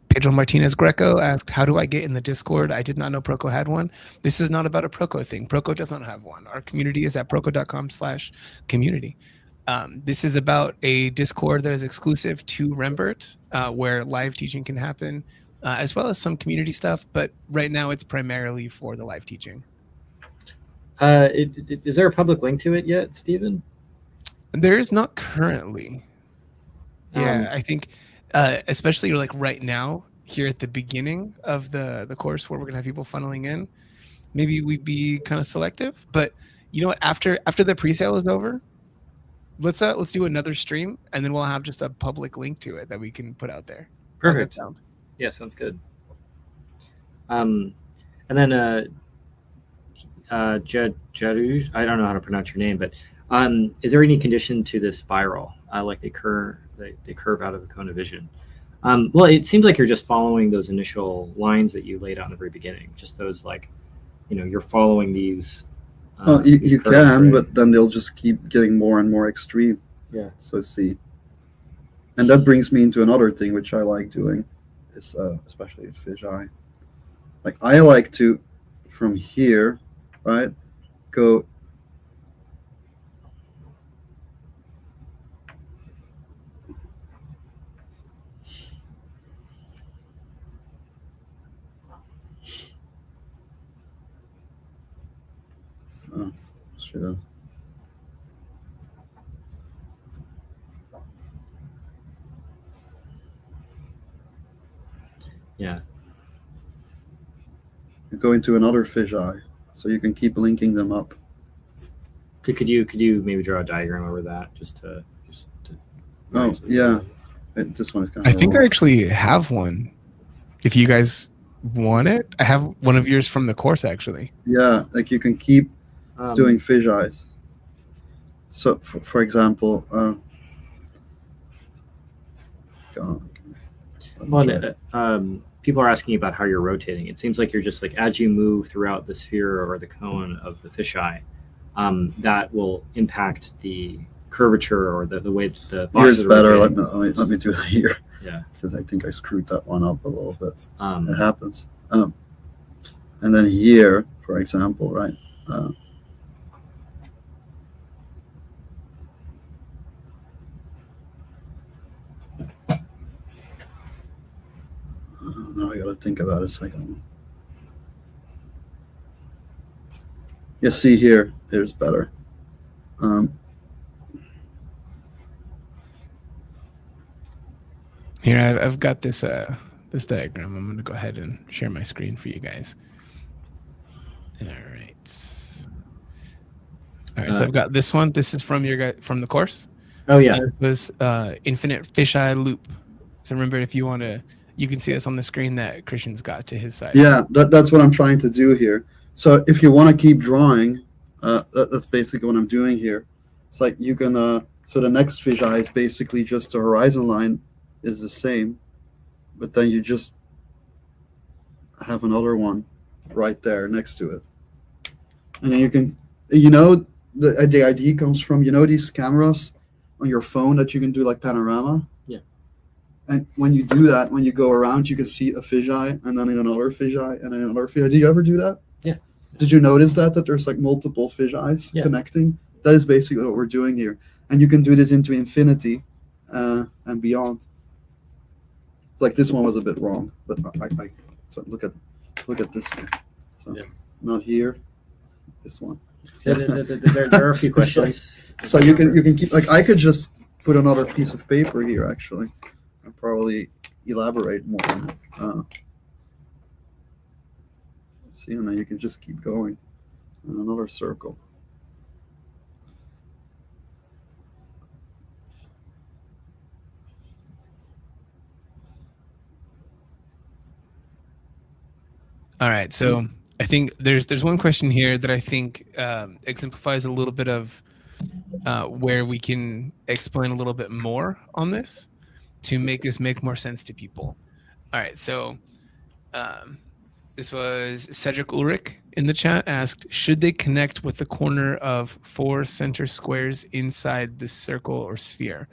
Pedro Martinez Greco asked, how do I get in the Discord? I did not know Proko had one. This is not about a Proko thing. Proko does not have one. Our community is at proko.com/community. This is about a Discord that is exclusive to Rembert, where live teaching can happen, as well as some community stuff. But right now it's primarily for the live teaching. Is there a public link to it yet, Stephen? There is not currently. Yeah, I think especially like right now here at the beginning of the course where we're gonna have people funneling in, maybe we'd be kind of selective. But you know what? After the pre-sale is over, let's do another stream and then we'll have just a public link to it that we can put out there. Perfect. Yeah, sounds good. And then Jaruj, I don't know how to pronounce your name, but is there any condition to this spiral? Like they curve out of the cone of vision. Well, it seems like you're just following those initial lines that you laid out in the very beginning. Just those you're following these. You curves, can, right? but then they'll just keep getting more and more extreme. Yeah. So see, and that brings me into another thing which I like doing, is especially with fisheye. Like I like to, from here, right, go. Oh, shit. Yeah. You go into another fisheye, so you can keep linking them up. Could you maybe draw a diagram over that just to Oh yeah, this one is kind I of. think I actually have one. If you guys want it, I have one of yours from the course actually. Yeah, like you can keep doing fisheyes. So, for example, people are asking about how you're rotating. It seems like you're just like as you move throughout the sphere or the cone of the fisheye, that will impact the curvature or the way that the boxes here's are better. rotating. Let me do it here. Yeah. Because I think I screwed that one up a little bit. Um, It happens. And then here, for example, right? Now I gotta think about it a second. Yeah, see here, here's better. Here, I've got this this diagram. I'm going to go ahead and share my screen for you guys. All right. So I've got this one. This is from your guy from the course. Oh yeah. It was infinite fisheye loop. So remember, if you want to, you can see this on the screen that Christian's got to his side. Yeah, that's what I'm trying to do here. So if you want to keep drawing, that's basically what I'm doing here. It's like you can. So the next fisheye is basically just the horizon line is the same, but then you just have another one right there next to it, and then you can, the idea comes from these cameras on your phone that you can do like panorama. Yeah. And when you do that, when you go around, you can see a fisheye and then another fisheye and then another fisheye. Did you ever do that? Yeah. Did you notice that there's like multiple fisheyes connecting? That is basically what we're doing here, and you can do this into infinity and beyond. Like this one was a bit wrong, but I so look at this one. So not here, this one. There are a few questions. So you can keep, like I could just put another piece of paper here actually, and probably elaborate more on it. See, and then you can just keep going, and another circle. All right, so I think there's one question here that I think exemplifies a little bit of where we can explain a little bit more on this to make this make more sense to people. All right, so this was Cedric Ulrich in the chat asked, should they connect with the corner of 4 center squares inside this circle or sphere?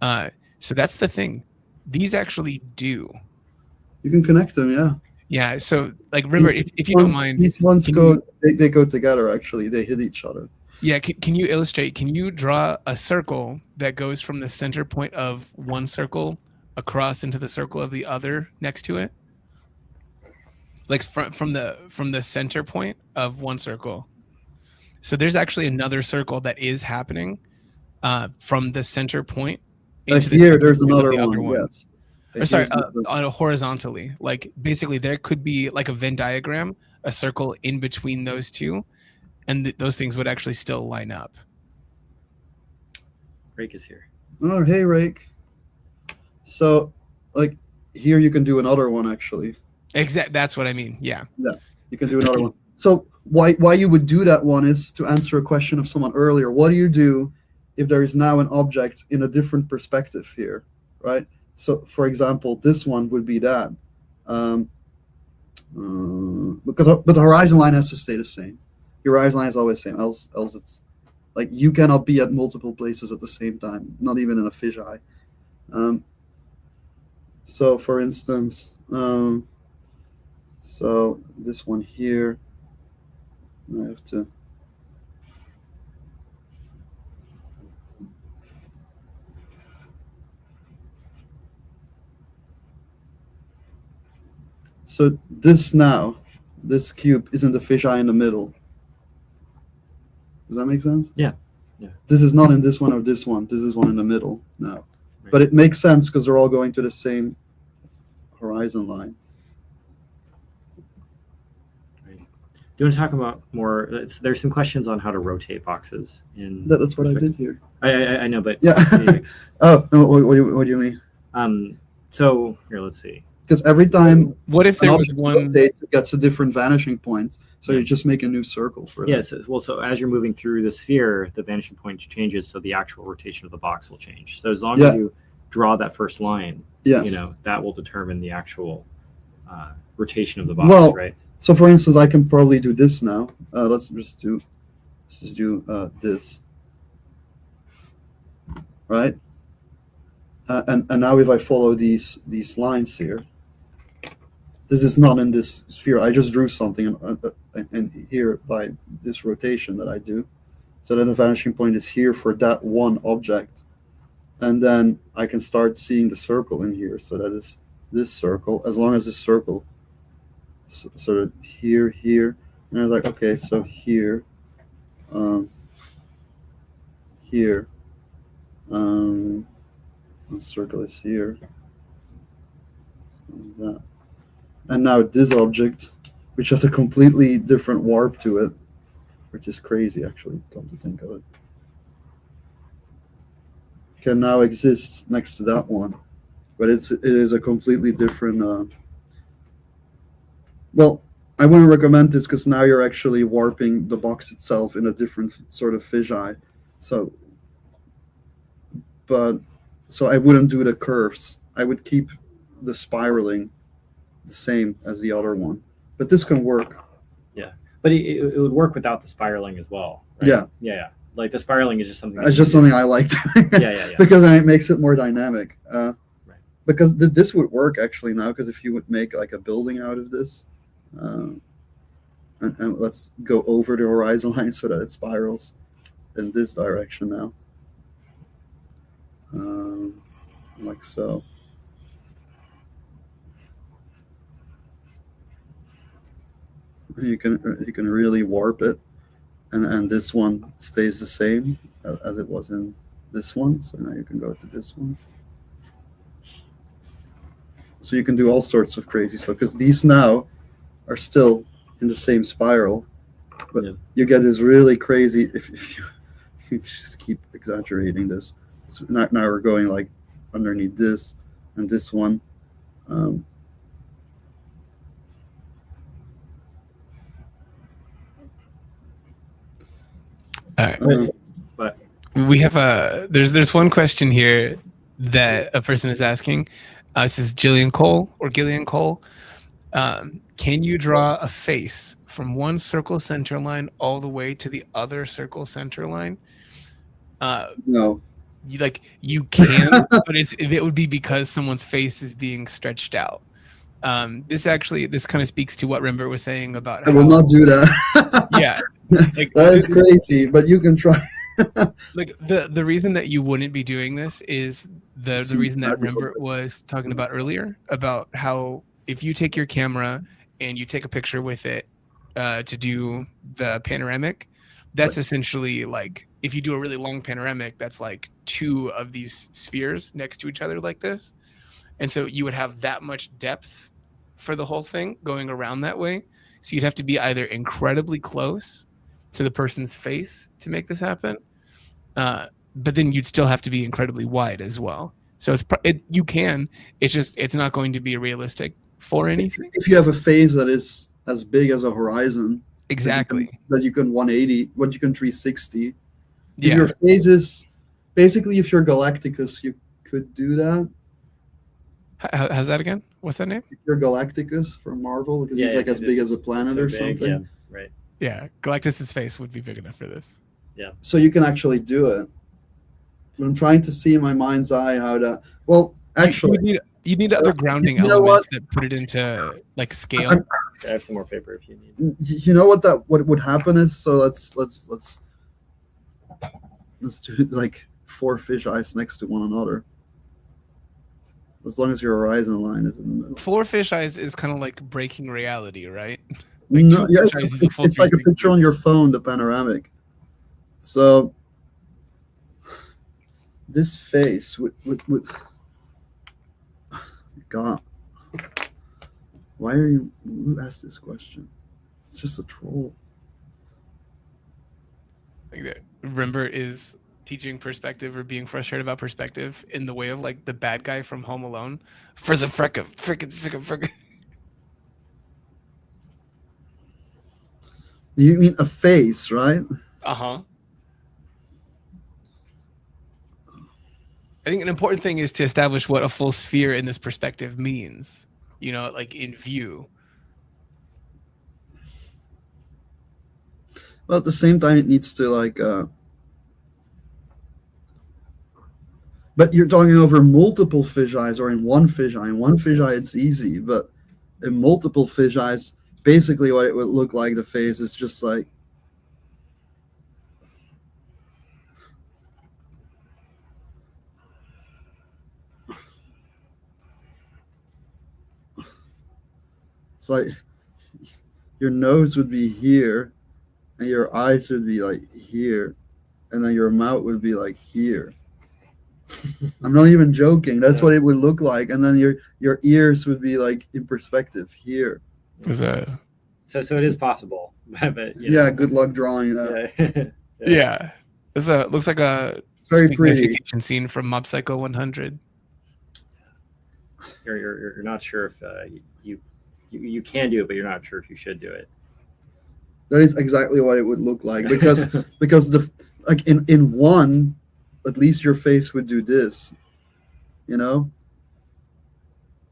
So that's the thing. These actually do. You can connect them, yeah. Yeah, so like remember, if you don't mind, these ones they go together. Actually, they hit each other. Yeah, can you illustrate? Can you draw a circle that goes from the center point of one circle across into the circle of the other next to it? Like from the center point of one circle. So there's actually another circle that is happening from the center point. Into here, there's another one. Yes. Or sorry, horizontally. Like basically, there could be like a Venn diagram, a circle in between those two, and those things would actually still line up. Rake is here. Oh, hey, Rake. So, like here, you can do another one actually. That's what I mean. Yeah. Yeah, you can do another one. So why you would do that one is to answer a question of someone earlier. What do you do if there is now an object in a different perspective here, right? So, for example, this one would be that. But the horizon line has to stay the same. Your horizon line is always the same. Else it's like you cannot be at multiple places at the same time, not even in a fisheye. So, for instance, so this one here, I have to. So this cube is in the fisheye in the middle. Does that make sense? Yeah. This is not in this one or this one. This is one in the middle now. Right. But it makes sense because they're all going to the same horizon line. Right. Do you want to talk about more? There's some questions on how to rotate boxes. That's what I did here. I know, but yeah. Oh, no, what do you mean? So here, let's see. Because every time what if there was one rotates, it gets a different vanishing point, so you just make a new circle for it. Yes. Well, so as you're moving through the sphere, the vanishing point changes, so the actual rotation of the box will change. So as long as you draw that first line, that will determine the actual rotation of the box, right? So for instance, I can probably do this now. Let's just do this, right? And now if I follow these lines here, this is not in this sphere. I just drew something and here by this rotation that I do. So then the vanishing point is here for that one object. And then I can start seeing the circle in here. So that is this circle, as long as this circle sort of here. And I was like, okay, so here, the circle is here. So that. And now this object, which has a completely different warp to it, which is crazy actually, come to think of it, can now exist next to that one. But it is a completely different, well, I wouldn't recommend this because now you're actually warping the box itself in a different sort of fisheye. So I wouldn't do the curves. I would keep the spiraling the same as the other one. But this can work. Yeah, but it would work without the spiraling as well. Right? Yeah. Like the spiraling is just something. It's just something I liked. Yeah. Because then it makes it more dynamic. Right. Because this would work actually now. Because if you would make like a building out of this, and let's go over the horizon line so that it spirals in this direction now. Like so. You can really warp it, and this one stays the same as it was in this one. So now you can go to this one. So you can do all sorts of crazy stuff because these now are still in the same spiral, but you get this really crazy if you just keep exaggerating this. So now we're going like underneath this and this one. All right. But we have there's one question here that a person is asking. This is Gillian Cole. Can you draw a face from one circle center line all the way to the other circle center line? No. You can, but it would be because someone's face is being stretched out. This kind of speaks to what Rembert was saying about. I will not do that. Yeah, that is crazy, but you can try. Like the reason that you wouldn't be doing this is the reason that Rembert was talking about earlier, about how if you take your camera and you take a picture with it to do the panoramic, that's essentially like if you do a really long panoramic, that's like two of these spheres next to each other like this. And so you would have that much depth for the whole thing going around that way. So you'd have to be either incredibly close to the person's face to make this happen, but then you'd still have to be incredibly wide as well. So you can. It's not going to be realistic for anything. If you have a phase that is as big as a horizon, Exactly. That you can 180, what you can 360. If Yeah. your face is basically, if you're Galacticus, you could do that. How's that again? What's that name? If you're Galacticus from Marvel, because Yeah, he's like yeah, as big as a planet so or big, something. Yeah, right. Yeah, Galactus's face would be big enough for this. So you can actually do it. But I'm trying to see in my mind's eye how to. Well, actually, you need other grounding you know elements what? that put it into like scale. I have some more paper if you need. You know what would happen is, so let's do like 4 fisheyes next to one another. As long as your horizon line is in the middle. 4 fisheyes is kind of like breaking reality, right? Like No, 2 yeah, fisheyes is a full it's like a 360. picture on your phone, the panoramic. So this face with God, why are you? Who asked this question? It's just a troll. Like that. Rembert is teaching perspective or being frustrated about perspective in the way of like the bad guy from Home Alone. Frickin'. You mean a face, right? Uh-huh. I think an important thing is to establish what a full sphere in this perspective means, you know, like in view. Well, at the same time, it needs to like. But you're talking over multiple fisheyes or in one fisheye. In one fisheye, it's easy, but in multiple fisheyes, basically what it would look like, the face is just like. It's like your nose would be here, and your eyes would be like here, and then your mouth would be like here. I'm not even joking. That's what it would look like, and then your ears would be like in perspective here. So it is possible. But, yeah, good luck drawing that. Yeah. It looks like a It's very pretty. signification scene from Mob Psycho 100. You're not sure if you can do it, but you're not sure if you should do it. That is exactly what it would look like, because the like in one, at least your face would do this, you know,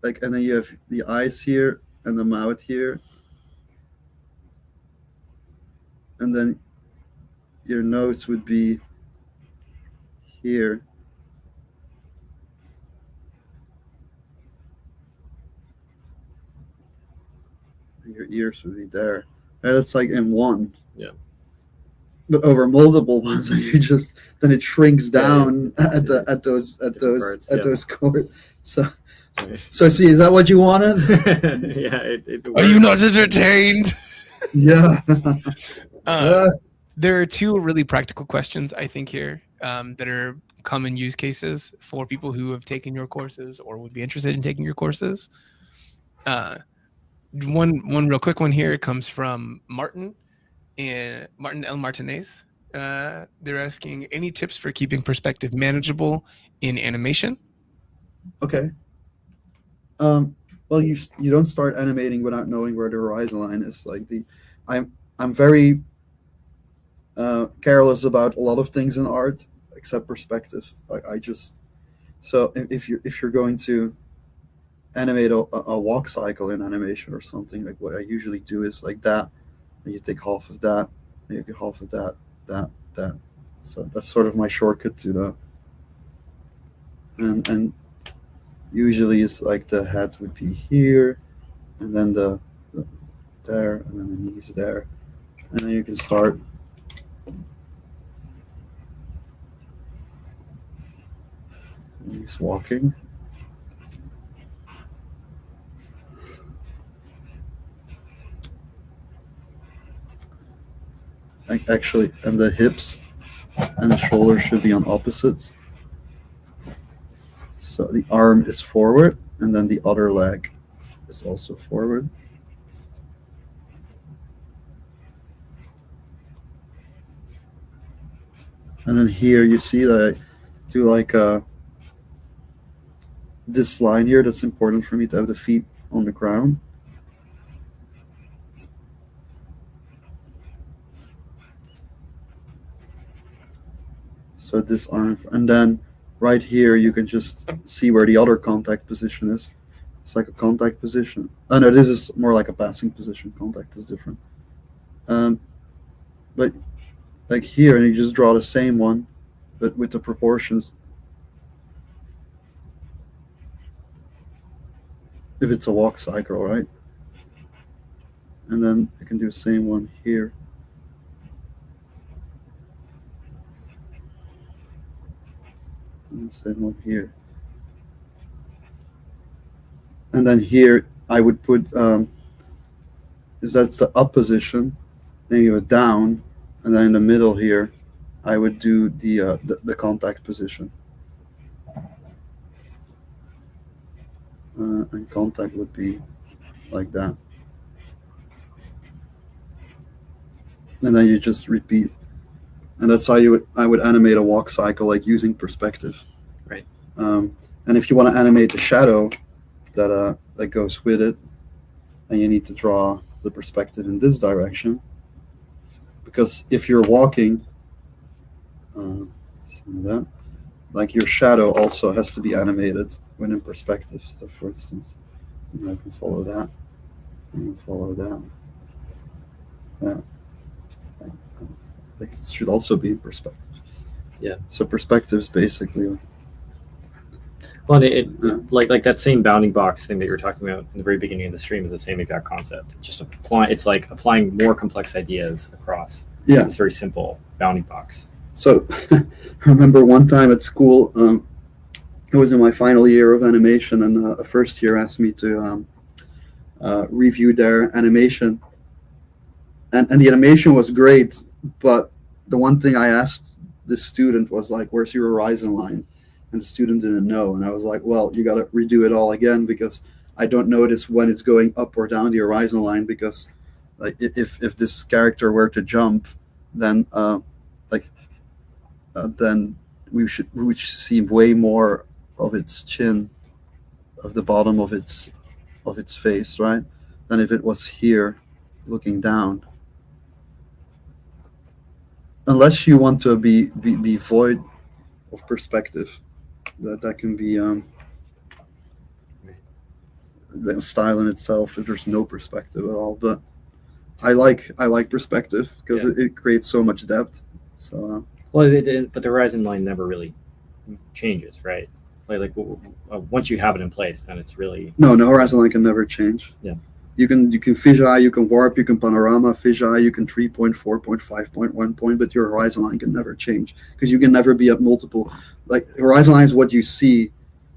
like, and then you have the eyes here and the mouth here, and then your nose would be here. And your ears would be there. And that's like in one. Yeah. But over multiple ones, then it shrinks down at those chords. So see, is that what you wanted? Yeah. Are you not entertained? Yeah. There are 2 really practical questions, I think, here that are common use cases for people who have taken your courses or would be interested in taking your courses. One real quick one here comes from Martin L. Martinez. They're asking, any tips for keeping perspective manageable in animation? Okay. Well, you don't start animating without knowing where the horizon line is. Like I'm very careless about a lot of things in art except perspective. Like so if you're going to animate a walk cycle in animation or something, like what I usually do is like that, and you take half of that, and you get half of that. So that's sort of my shortcut to that. And usually it's like the head would be here, and then the there, and then the knees there, and then you can start. He's walking. Actually, and the hips and the shoulders should be on opposites. So the arm is forward, and then the other leg is also forward. And then here you see that I do like this line here. That's important for me to have the feet on the ground. So this arm, and then right here you can just see where the other contact position is. It's like a contact position. Oh no, this is more like a passing position. Contact is different. But like here, and you just draw the same one, but with the proportions. If it's a walk cycle, right? And then you can do the same one here. And the same one here. And then here I would put, if that's the up position, then you go down, and then in the middle here, I would do the contact position. And contact would be like that. And then you just repeat. And that's how I would animate a walk cycle, like using perspective. Right. And if you want to animate the shadow that goes with it, and you need to draw the perspective in this direction, because if you're walking, see that, like your shadow also has to be animated when in perspective. So for instance, I can follow that, and follow that. Yeah. Like it should also be in perspective. Yeah. So perspective is basically. Well, like that same bounding box thing that you were talking about in the very beginning of the stream is the same exact concept. Just it's like applying more complex ideas across. Yeah. This very simple bounding box. So, I remember one time at school, it was in my final year of animation, and a first year asked me to review their animation, and the animation was great, but the one thing I asked the student was like, "Where's your horizon line?" And the student didn't know, and I was like, "Well, you got to redo it all again because I don't notice when it's going up or down the horizon line, because like if this character were to jump, then then we should see way more of its chin, of the bottom of its face, right? Than if it was here, looking down. Unless you want to be void of perspective, that can be the style in itself if there's no perspective at all. But I like perspective because it creates so much depth. So. Well, but the horizon line never really changes, right? Like once you have it in place, then it's really no horizon line can never change. Yeah, you can fisheye, you can warp, you can panorama, fisheye, you can 3 point, 4 point, 5 point, 1 point, but your horizon line can never change because you can never be at multiple. Like horizon line is what you see.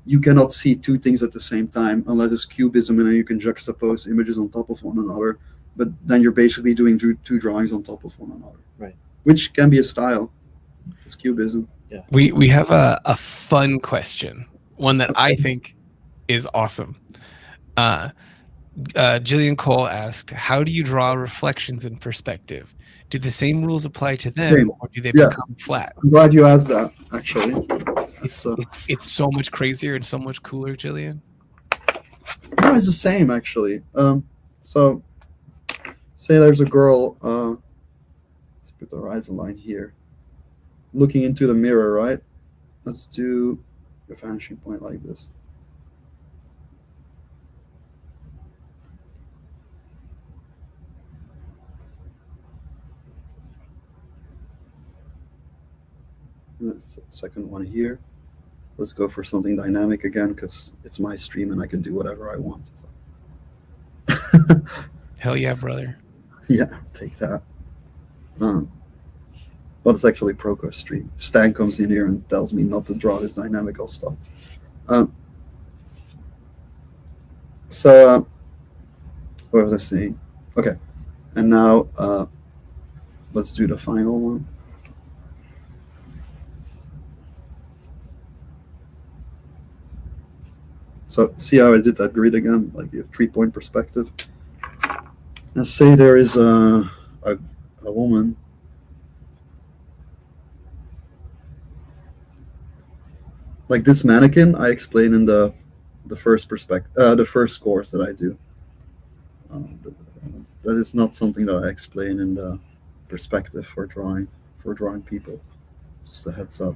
You cannot see two things at the same time unless it's cubism, and then you can juxtapose images on top of one another. But then you're basically doing two drawings on top of one another, right? Which can be a style. It's cubism. Yeah. We have a fun question, one that I think is awesome. Jillian Cole asked, "How do you draw reflections in perspective? Do the same rules apply to them, or do they become flat?" I'm glad you asked that. Actually, it's so much crazier and so much cooler, Jillian. No, it's the same actually. So say there's a girl. Let's put the horizon line here. Looking into the mirror, right? Let's do a vanishing point like this. That's the second one here. Let's go for something dynamic again because it's my stream and I can do whatever I want. So. Hell yeah, brother. Yeah, take that. But it's actually Proko's stream. Stan comes in here and tells me not to draw this dynamical stuff. So what was I saying? Okay, and now let's do the final one. So see how I did that grid again? Like you have 3 point perspective. And say there is a woman. Like this mannequin, I explain in the first the first course that I do. That is not something that I explain in the perspective for drawing people. Just a heads up.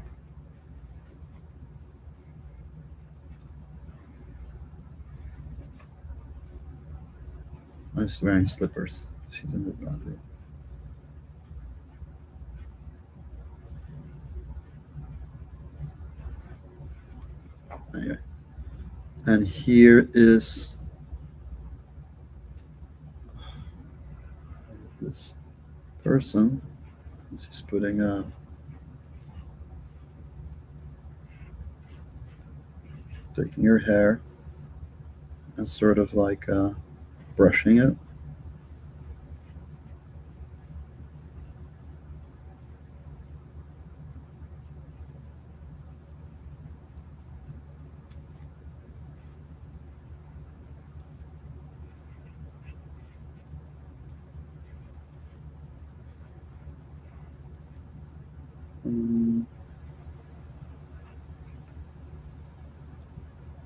I was wearing slippers. She's in the bathroom. Anyway. And here is this person. She's putting taking her hair and sort of like brushing it.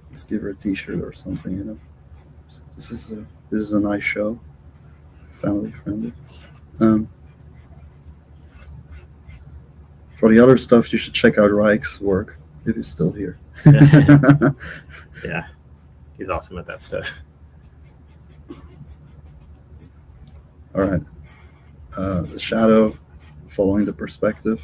Let's give her a T-shirt or something, you know. This is a nice show, family friendly. For the other stuff, you should check out Reich's work if he's still here. Yeah, he's awesome at that stuff. All right, the shadow following the perspective.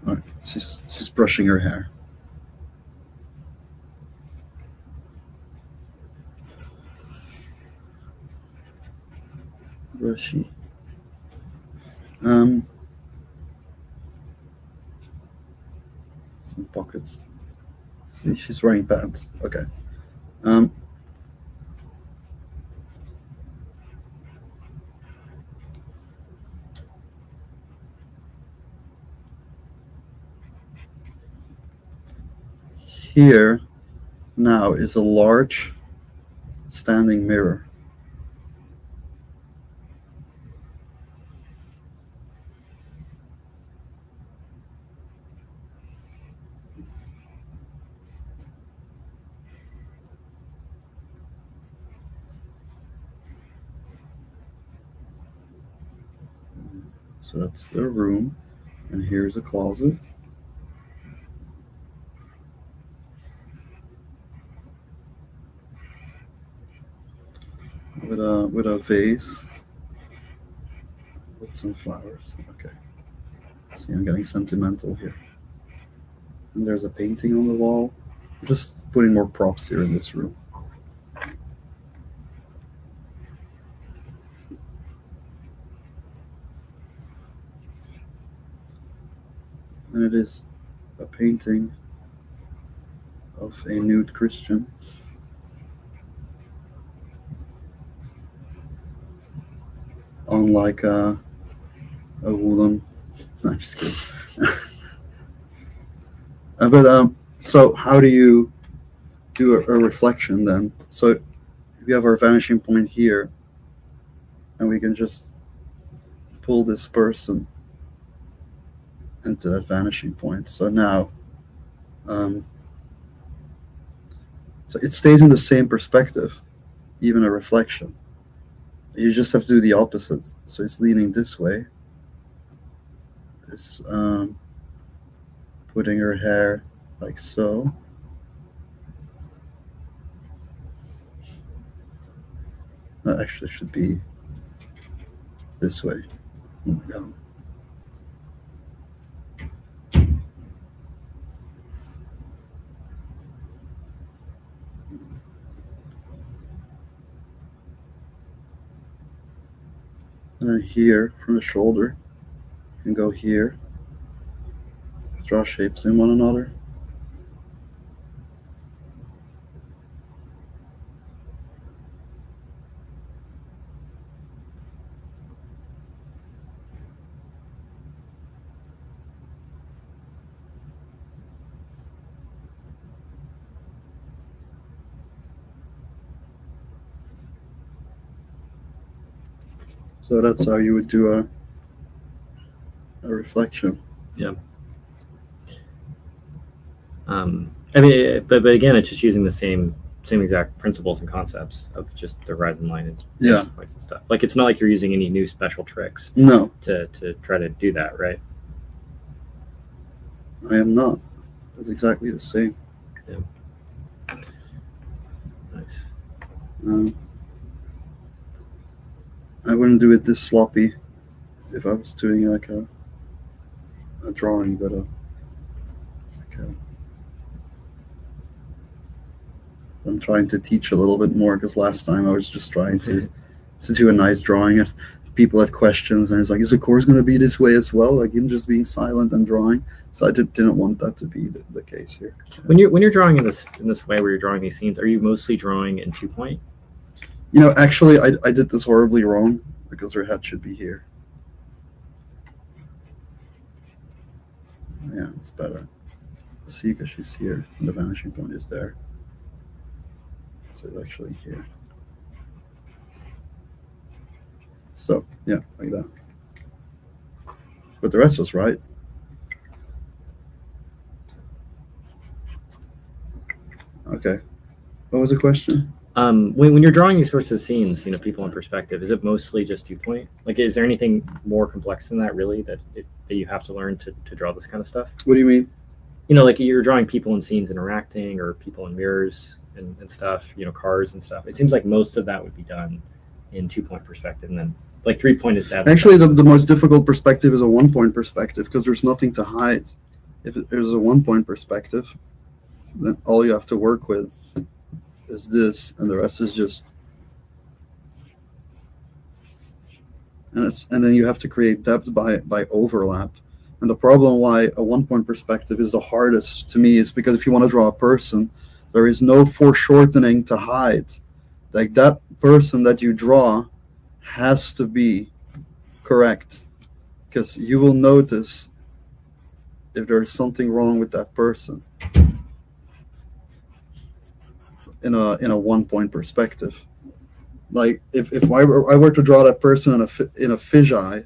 All right, she's brushing her hair. Brushy. Some pockets. See, she's wearing pants. Okay. Here now is a large standing mirror. So that's the room, and here's a closet. With a vase with some flowers. Okay. See, I'm getting sentimental here. And there's a painting on the wall. I'm just putting more props here in this room. And it is a painting of a nude Christian. On like a wooden. No, I'm just kidding. So how do you do a reflection then? So we have our vanishing point here, and we can just pull this person into that vanishing point. So now, so it stays in the same perspective, even a reflection. You just have to do the opposite. So it's leaning this way. It's putting her hair like so. That actually should be this way. Oh my God. And then here from the shoulder, you can go here, draw shapes in one another. So that's how you would do a reflection. Yeah. I mean, but again, it's just using the same exact principles and concepts of just the horizon line and Yeah. points and stuff. Like, it's not like you're using any new special tricks No, to try to do that, right? I am not. It's exactly the same. Nice. I wouldn't do it this sloppy if I was doing like a drawing, but it's like I'm trying to teach a little bit more because last time I was just trying to do a nice drawing and people had questions and it's like, is the course going to be this way as well? Like, I'm just being silent and drawing. So I didn't want that to be the case here. When you're drawing in this way where you're drawing these scenes, are you mostly drawing in 2-point? Actually, I did this horribly wrong because her head should be here. Yeah, it's better. See, because she's here and the vanishing point is there. So it's actually here. So, yeah, like that. But the rest was right. Okay. What was the question? When you're drawing these sorts of scenes, people in perspective, is it mostly just 2-point? Like, is there anything more complex than that, really, that you have to learn to draw this kind of stuff? What do you mean? Like you're drawing people in scenes interacting or people in mirrors and stuff, cars and stuff. It seems like most of that would be done in 2-point perspective, and then like 3-point is that. Actually, the most difficult perspective is a 1-point perspective because there's nothing to hide. If there's a 1-point perspective, then all you have to work with is this, and the rest is just. And then you have to create depth by overlap. And the problem why a 1-point perspective is the hardest to me is because if you want to draw a person, there is no foreshortening to hide. Like, that person that you draw has to be correct, because you will notice if there's something wrong with that person in a 1-point perspective. Like, if I were to draw that person in a fisheye,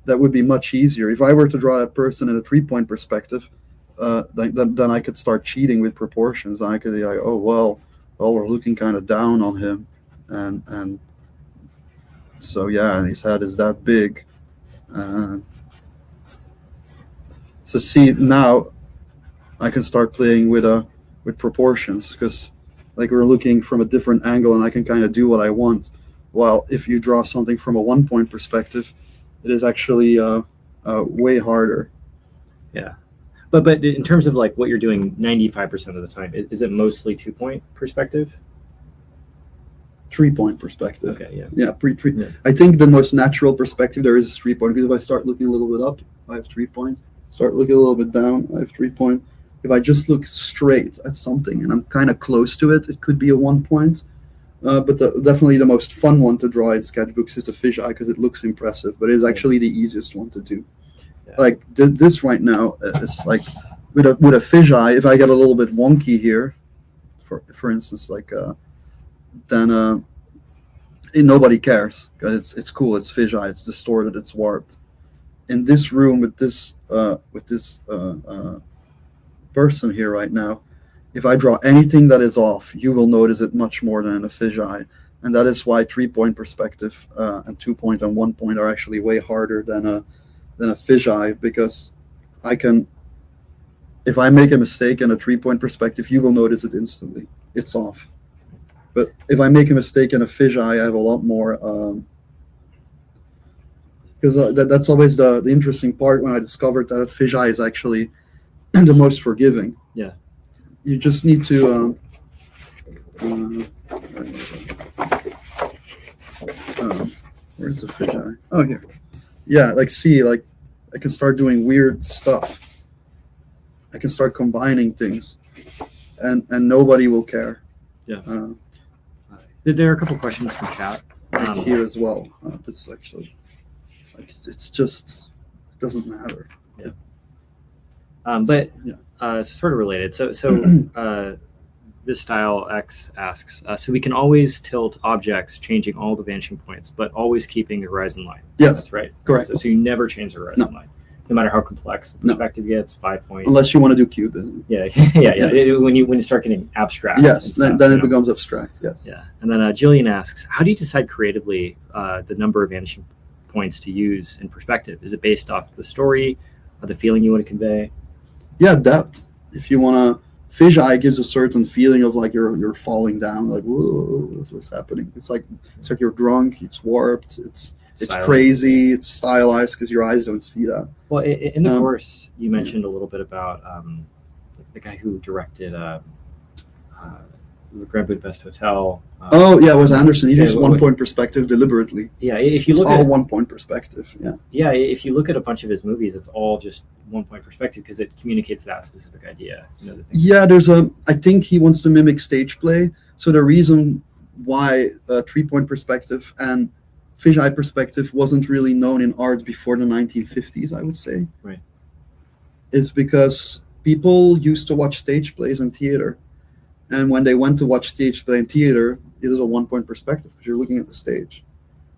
that would be much easier. If I were to draw that person in a 3-point perspective, then I could start cheating with proportions. I could be like, oh well, we're looking kind of down on him, and so yeah, and his head is that big. So see, now I can start playing with proportions, because like we're looking from a different angle, and I can kind of do what I want. While if you draw something from a 1-point perspective, it is actually way harder. Yeah, but in terms of like what you're doing 95% of the time, is it mostly 2-point perspective? 3-point perspective. Okay, yeah. Yeah, three. Yeah. I think the most natural perspective there is 3-point, because if I start looking a little bit up, I have 3-point. Start looking a little bit down, I have 3-point. If I just look straight at something and I'm kind of close to it, it could be a 1-point. But definitely the most fun one to draw in sketchbooks is the fisheye, because it looks impressive, but it's actually the easiest one to do. Yeah. Like this right now, it's like with a fisheye, if I get a little bit wonky here, for instance, like then nobody cares, because it's cool, it's fisheye, it's distorted, it's warped. In this room with this person here right now, if I draw anything that is off, you will notice it much more than in a fisheye. And that is why 3-point perspective and 2-point and 1-point are actually way harder than a fisheye, because if I make a mistake in a 3-point perspective, you will notice it instantly. It's off. But if I make a mistake in a fisheye, I have a lot more, because that's always the interesting part when I discovered that a fisheye is actually the most forgiving. Yeah. You just need to where's the fisheye? Oh, here. Yeah, like see, like I can start doing weird stuff. I can start combining things, and nobody will care. Yeah. There are a couple questions from chat. Here as well. It's actually, like, it's just, it doesn't matter. Yeah. But yeah. Sort of related. So this style X asks, so we can always tilt objects, changing all the vanishing points, but always keeping the horizon line. Yes. That's right. Correct. So you never change the horizon line. no matter how complex the perspective gets, 5 points. Unless you want to do cubism. Yeah. When you start getting abstract. Yes, stuff, then it becomes abstract. Yes. Yeah. And then Jillian asks, how do you decide creatively the number of vanishing points to use in perspective? Is it based off the story or the feeling you want to convey? Yeah, depth. If you want to, fisheye gives a certain feeling of like you're falling down, like whoa, what's happening? It's like you're drunk, it's warped, it's stylized. Crazy, it's stylized because your eyes don't see that. Well, in the course, you mentioned a little bit about the guy who directed Grand Budapest Hotel. It was Anderson. He used 1 point perspective deliberately. Yeah, if you it's look all at 1 point perspective. Yeah. Yeah, if you look at a bunch of his movies, it's all just 1 point perspective because it communicates that specific idea. Yeah, I think he wants to mimic stage play. So the reason why 3 point perspective and fisheye perspective wasn't really known in art before the 1950s, I would say. Right. Is because people used to watch stage plays in theater. And when they went to watch stage play in theater, it is a 1 point perspective because you're looking at the stage.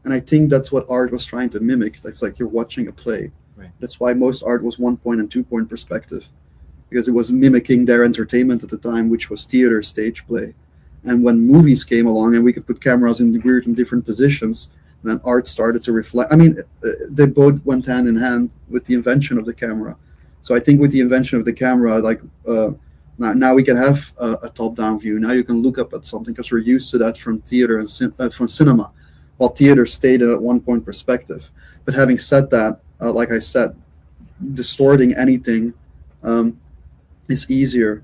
And I think that's what art was trying to mimic. That's like you're watching a play. Right. That's why most art was 1 point and 2 point perspective, because it was mimicking their entertainment at the time, which was theater stage play. And when movies came along and we could put cameras in weird and different positions, then art started to reflect. I mean, they both went hand in hand with the invention of the camera. So I think with the invention of the camera, like now we can have a top-down view. Now you can look up at something because we're used to that from theater and from cinema, while theater stayed at 1 point perspective. But having said that, like I said, distorting anything is easier.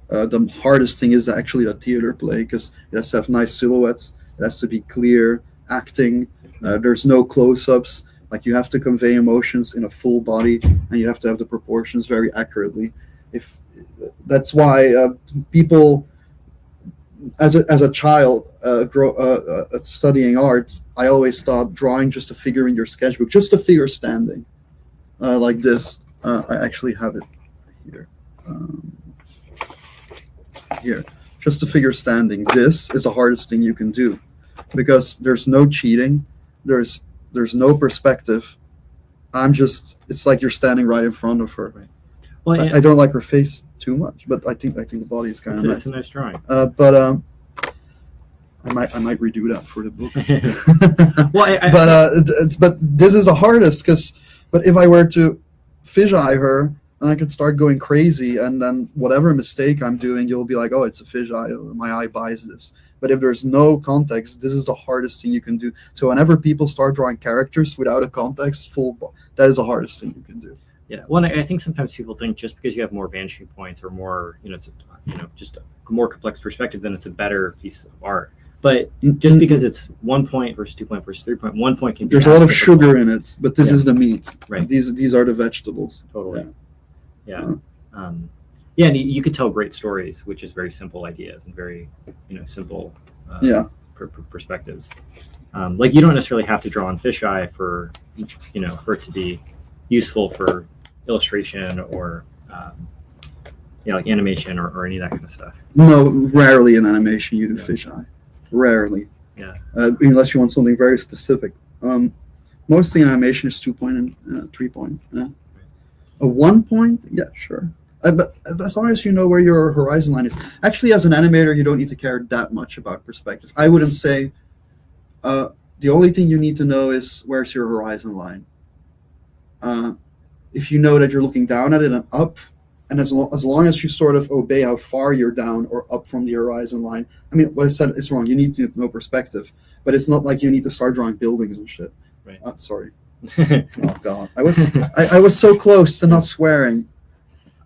The hardest thing is actually the theater play because it has to have nice silhouettes. It has to be clear acting. There's no close-ups. Like you have to convey emotions in a full body, and you have to have the proportions very accurately. That's why people, as a child, studying arts, I always thought drawing just a figure in your sketchbook, just a figure standing, like this. I actually have it here. Here, just a figure standing. This is the hardest thing you can do because there's no cheating. There's no perspective. It's like you're standing right in front of her. Right. Well, I don't like her face too much, but I think the body is kind of nice. It's a nice drawing. But I might redo that for the book. Well, but this is the hardest but if I were to fisheye her, and I could start going crazy, and then whatever mistake I'm doing, you'll be like, oh, it's a fisheye. My eye buys this. But if there's no context, this is the hardest thing you can do. So whenever people start drawing characters without a context, that is the hardest thing you can do. Yeah, well, I think sometimes people think just because you have more vanishing points or more, it's just a more complex perspective, then it's a better piece of art. But just because it's 1 point versus 2 point versus 3 point, 1 point can be. There's a lot of sugar in it, but this is the meat. Right. These are the vegetables. Totally. Yeah. And you could tell great stories with just very simple ideas and very, simple perspectives. Like you don't necessarily have to draw on fisheye for it to be useful for illustration or, like animation or any of that kind of stuff. No, rarely in animation you do fisheye. Rarely. Yeah. Unless you want something very specific. Most thing in animation is 2 point and 3 point. Yeah. A 1 point? Yeah, sure. But as long as you know where your horizon line is. Actually, as an animator, you don't need to care that much about perspective. I wouldn't say the only thing you need to know is where's your horizon line. If you know that you're looking down at it and up, and as long as you sort of obey how far you're down or up from the horizon line. I mean, what I said is wrong. You need to know perspective. But it's not like you need to start drawing buildings and shit. Right. Sorry. Oh God, I was so close to not swearing.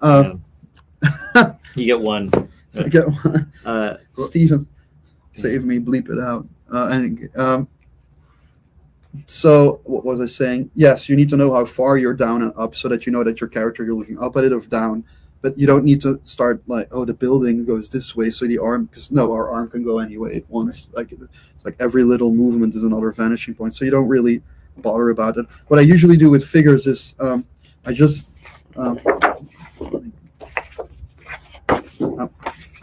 You get one. I get one. Stephen, save me. Bleep it out. So what was I saying? Yes, you need to know how far you're down and up so that you know that your character you're looking up at it or down. But you don't need to start like, oh, the building goes this way, so the arm, because no, our arm can go any way at once. Right. Like it's like every little movement is another vanishing point. So you don't really bother about it. What I usually do with figures is I just I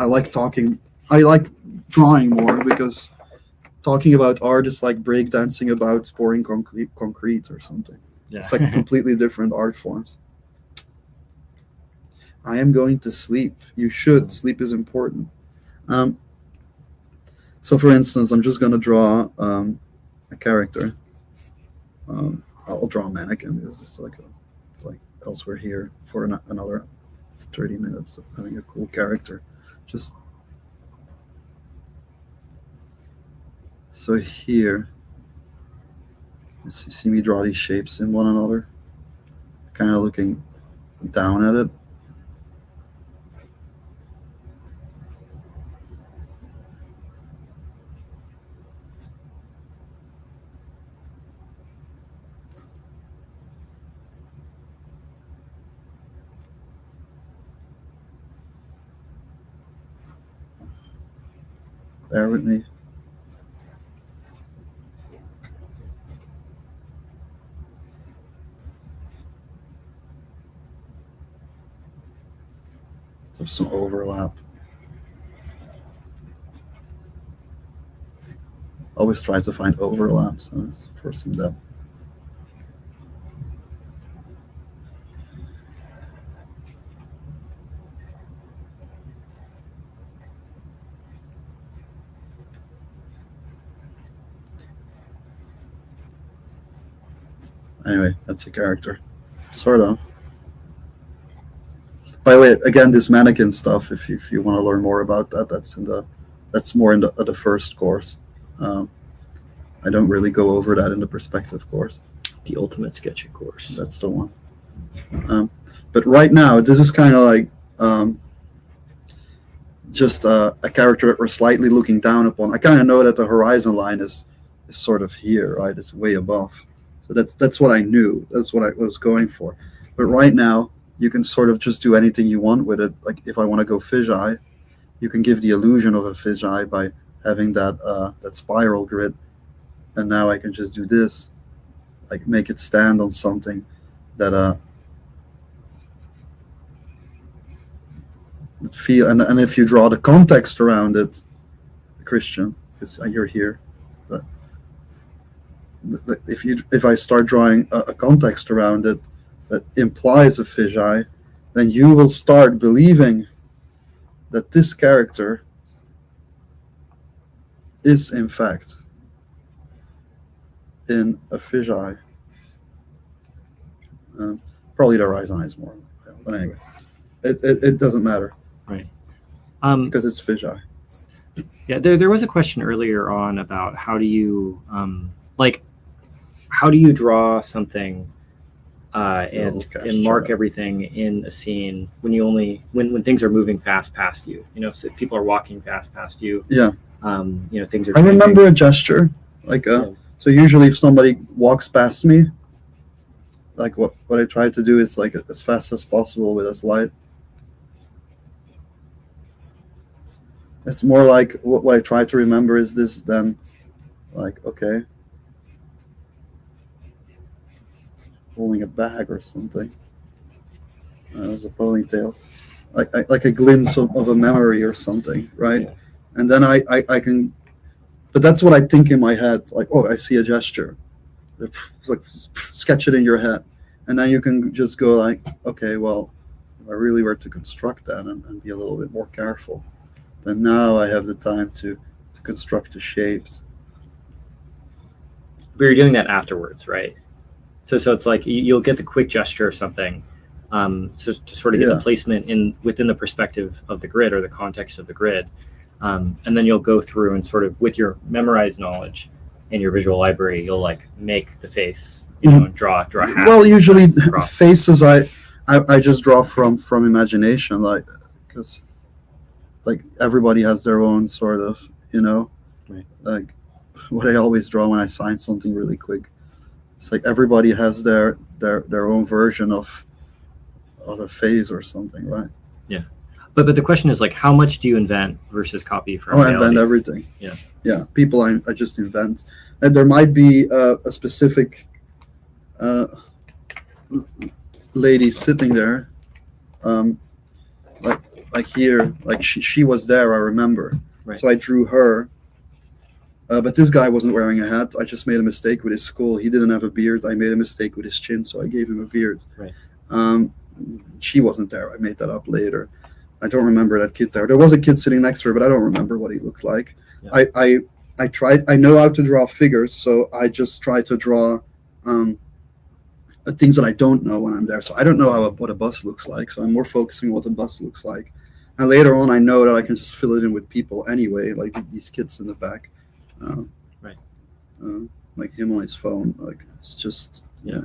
like talking. I like drawing more because talking about art is like breakdancing about pouring concrete or something. Yeah. It's like completely different art forms. I am going to sleep. You should. Sleep is important. So for instance, I'm just going to draw a character. I'll draw a mannequin because it's like elsewhere here for another 30 minutes of having a cool character. Just so here, you see me draw these shapes in one another, kind of looking down at it. Bear with me. There's some overlap. Always try to find overlaps for some depth. Anyway, that's a character, sort of. By the way, again, this mannequin stuff. If you want to learn more about that, that's more in the first course. I don't really go over that in the perspective course. The ultimate sketching course. That's the one. But right now, this is kind of like just a character that we're slightly looking down upon. I kind of know that the horizon line is sort of here, right? It's way above. So that's what I knew. That's what I was going for. But right now, you can sort of just do anything you want with it. Like if I want to go fisheye, you can give the illusion of a fisheye by having that spiral grid. And now I can just do this, like make it stand on something that feel. And if you draw the context around it, Christian, because you're here, but if I start drawing a context around it that implies a fisheye, then you will start believing that this character is in fact in a fisheye. Probably the horizon is more, but anyway, it doesn't matter, right? Because it's fisheye. Yeah, there was a question earlier on about how do you how do you draw something and mark everything in a scene when you when things are moving fast past you. You know, so if people are walking fast past you. Yeah. You know, things are. I remember a gesture, like so usually if somebody walks past me, like what I try to do is like as fast as possible with a slide. It's more like what I try to remember is this than like, okay, holding a bag or something. There's a ponytail, like a glimpse of a memory or something, right? Yeah. And then I can, but that's what I think in my head. Like, oh, I see a gesture. Like, sketch it in your head, and then you can just go like, okay, well, if I really were to construct that and be a little bit more careful, then now I have the time to construct the shapes. But you're doing that afterwards, right? So it's like you'll get the quick gesture or something, so to sort of get the placement within the perspective of the grid or the context of the grid, and then you'll go through and sort of with your memorized knowledge in your visual library, you'll like make the face, you know, and draw half. Well, usually faces I just draw from imagination, like because like everybody has their own sort of, you know, right. Like what I always draw when I sign something really quick. It's like everybody has their own version of a phase or something, right? Yeah, but the question is like, how much do you invent versus copy from reality? I invent everything. Yeah. People I just invent, and there might be a specific lady sitting there, like here, like she was there. I remember, right. So I drew her, But this guy wasn't wearing a hat. I just made a mistake with his skull. He didn't have a beard. I made a mistake with his chin, so I gave him a beard. Right. She wasn't there. I made that up later. I don't remember that kid there. There was a kid sitting next to her, but I don't remember what he looked like. Yeah. I know how to draw figures, so I just try to draw things that I don't know when I'm there. So I don't know what a bus looks like, so I'm more focusing on what the bus looks like. And later on, I know that I can just fill it in with people anyway, like these kids in the back. Right. Like him on his phone. Like, it's just, yeah.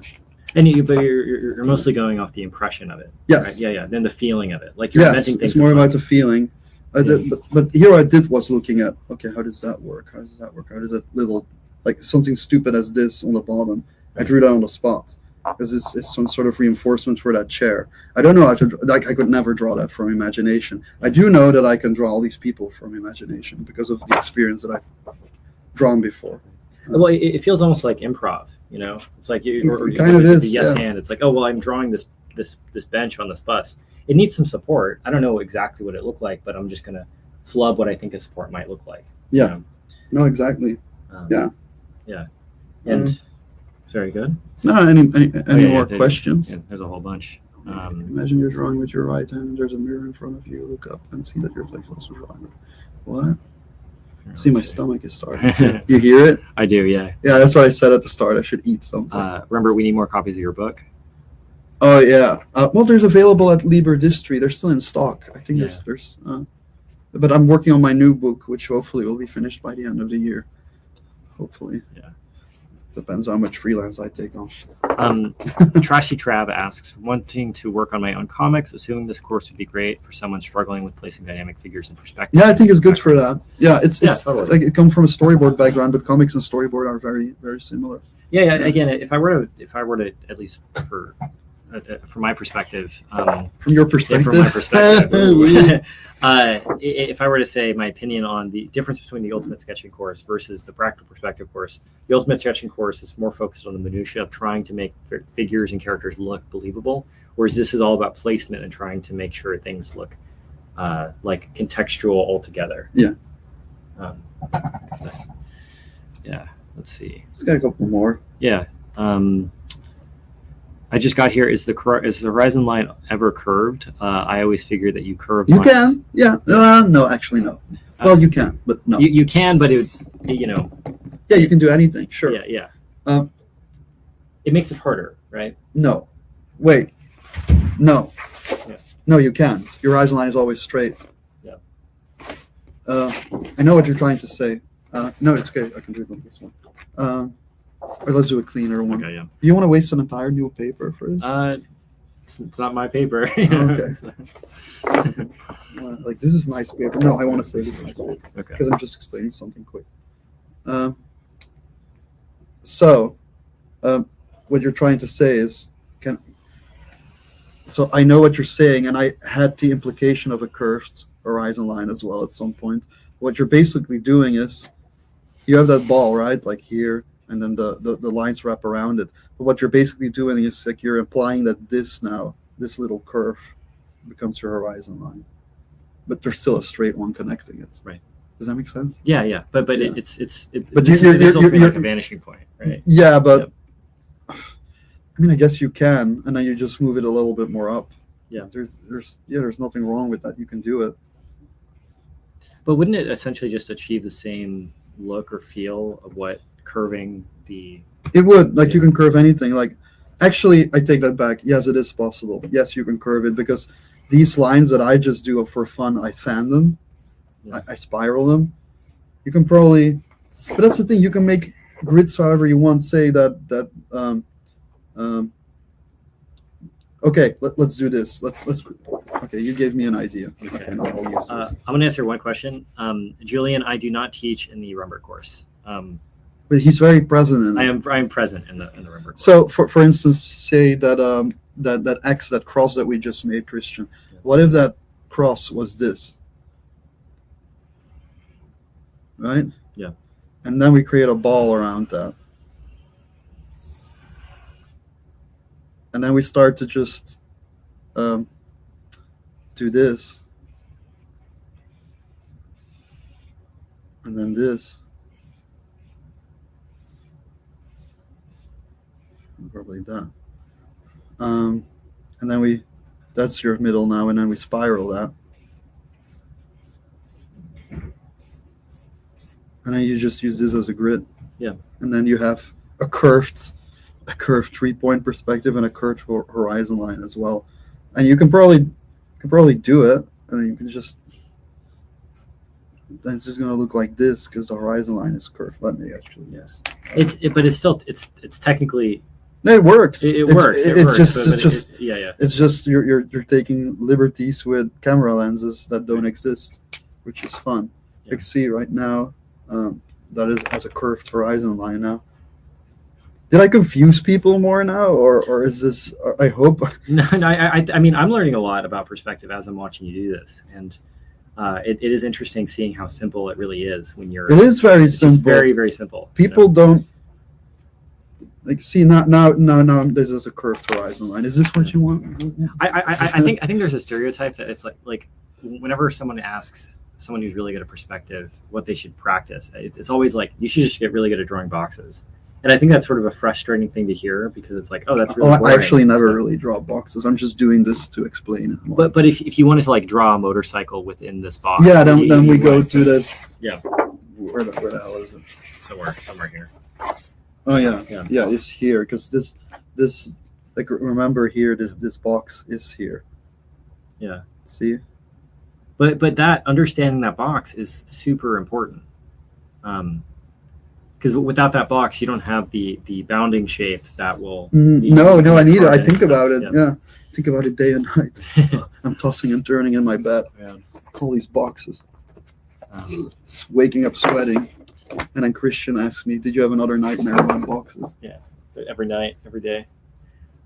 And but you're mostly going off the impression of it. Yeah. Right? Yeah. Then the feeling of it. Like you're inventing things. It's more about the feeling. But here I did was looking at, okay, how does that work? How does that little, like something stupid as this on the bottom, I drew that on the spot. Because it's some sort of reinforcement for that chair. I don't know how to, like, I could never draw that from imagination. I do know that I can draw all these people from imagination because of the experience that I've drawn before. Well, it feels almost like improv, you know? It's like it kind of is, the yes hand. It's like, oh, well, I'm drawing this bench on this bus. It needs some support. I don't know exactly what it looked like, but I'm just going to flub what I think a support might look like. Yeah. You know? No, exactly. Yeah. And very good. No, any more questions? Yeah, there's a whole bunch. Imagine you're drawing with your right hand and there's a mirror in front of you. Look up and see that your reflection is also drawing. What? See, my stomach is starting. You hear it? I do, yeah. Yeah, that's what I said at the start. I should eat something. Remember, we need more copies of your book. Oh, yeah. Well, there's available at Liber Distri. They're still in stock. I think there's but I'm working on my new book, which hopefully will be finished by the end of the year. Hopefully. Yeah. Depends on how much freelance I take on. Trashy Trav asks, wanting to work on my own comics, assuming this course would be great for someone struggling with placing dynamic figures in perspective. Yeah, I think it's good for that. Yeah, it's totally. Like it comes from a storyboard background, but comics and storyboard are very, very similar. Yeah. Again, if I were to at least from my perspective, from your perspective, from my perspective, if I were to say my opinion on the difference between the ultimate sketching course versus the practical perspective course, the ultimate sketching course is more focused on the minutia of trying to make figures and characters look believable, whereas this is all about placement and trying to make sure things look like contextual altogether. Yeah. Yeah. Let's see. Let's get a couple more. Yeah. I just got here. Is the horizon line ever curved? I always figured that you curve. You can, yeah. No, actually, no. Well, you can, but no. You can, but it would, you know. Yeah, you can do anything. Sure. Yeah. It makes it harder, right? No. Wait. No. Yeah. No, you can't. Your horizon line is always straight. Yeah. I know what you're trying to say. No, it's okay. I can do it on this one. Or let's do a cleaner one. Okay, yeah. Do you want to waste an entire new paper for this? It's not my paper. Okay. Like, this is nice paper. No, I want to say this is nice paper. Okay. Because I'm just explaining something quick. So, what you're trying to say is, so I know what you're saying, and I had the implication of a curved horizon line as well at some point. What you're basically doing is, you have that ball, right? Like here, and then the lines wrap around it. But what you're basically doing is like you're implying that this little curve becomes your horizon line. But there's still a straight one connecting it. Right. Does that make sense? Yeah. But yeah. But this is like a vanishing point, right? Yeah, but I mean, I guess you can, and then you just move it a little bit more up. Yeah. There's nothing wrong with that. You can do it. But wouldn't it essentially just achieve the same look or feel of what curving the... It would. Like, you can curve anything. Like, actually, I take that back. Yes, it is possible. Yes, you can curve it, because these lines that I just do for fun, I fan them. Yeah. I spiral them. You can probably... But that's the thing. You can make grids however you want. Say that okay, let's do this. Let's. Okay, you gave me an idea. Okay, now I'll use this. I'm going to answer one question. Julian, I do not teach in the Rembert course. But he's very present in it. I am present in the Rembert course. So, for instance, say that that X, that cross that we just made, Christian. Yeah. What if that cross was this? Right? Yeah. And then we create a ball around that. And then we start to just do this. And then this. probably that. And then that's your middle now, and then we spiral that. And then you just use this as a grid. Yeah. And then you have a curved 3-point perspective and a curved horizon line as well. And you can probably do it, and you can just. Then it's just gonna look like this because the horizon line is curved. Let me actually. Yes. But it's still it's technically. It works. It works. It's just you're taking liberties with camera lenses that don't exist, which is fun. Yeah. You can see right now that has a curved horizon line now. Did I confuse people more now, or is this? I hope. No. I mean, I'm learning a lot about perspective as I'm watching you do this, and it is interesting seeing how simple it really is when you're. It is very simple. Very, very simple. People don't. Like, see, now there's just a curved horizon line. Is this what you want? I think there's a stereotype that it's like whenever someone asks someone who's really good at perspective what they should practice, it's always like you should just get really good at drawing boxes. And I think that's sort of a frustrating thing to hear because it's like, oh, that's really boring. I actually never really draw boxes. I'm just doing this to explain it more. But if you wanted to like draw a motorcycle within this box, yeah, then we go to this. Yeah. Where the hell is it? Somewhere here. Oh yeah. It's here because this like remember here this box is here. Yeah. See. But that understanding that box is super important. Because without that box, you don't have the bounding shape that will. No, I need it. I think about it. Yeah, think about it day and night. I'm tossing and turning in my bed. Yeah. All these boxes. It's waking up sweating, and then Christian asks me, "Did you have another nightmare about boxes?" Yeah, every night, every day.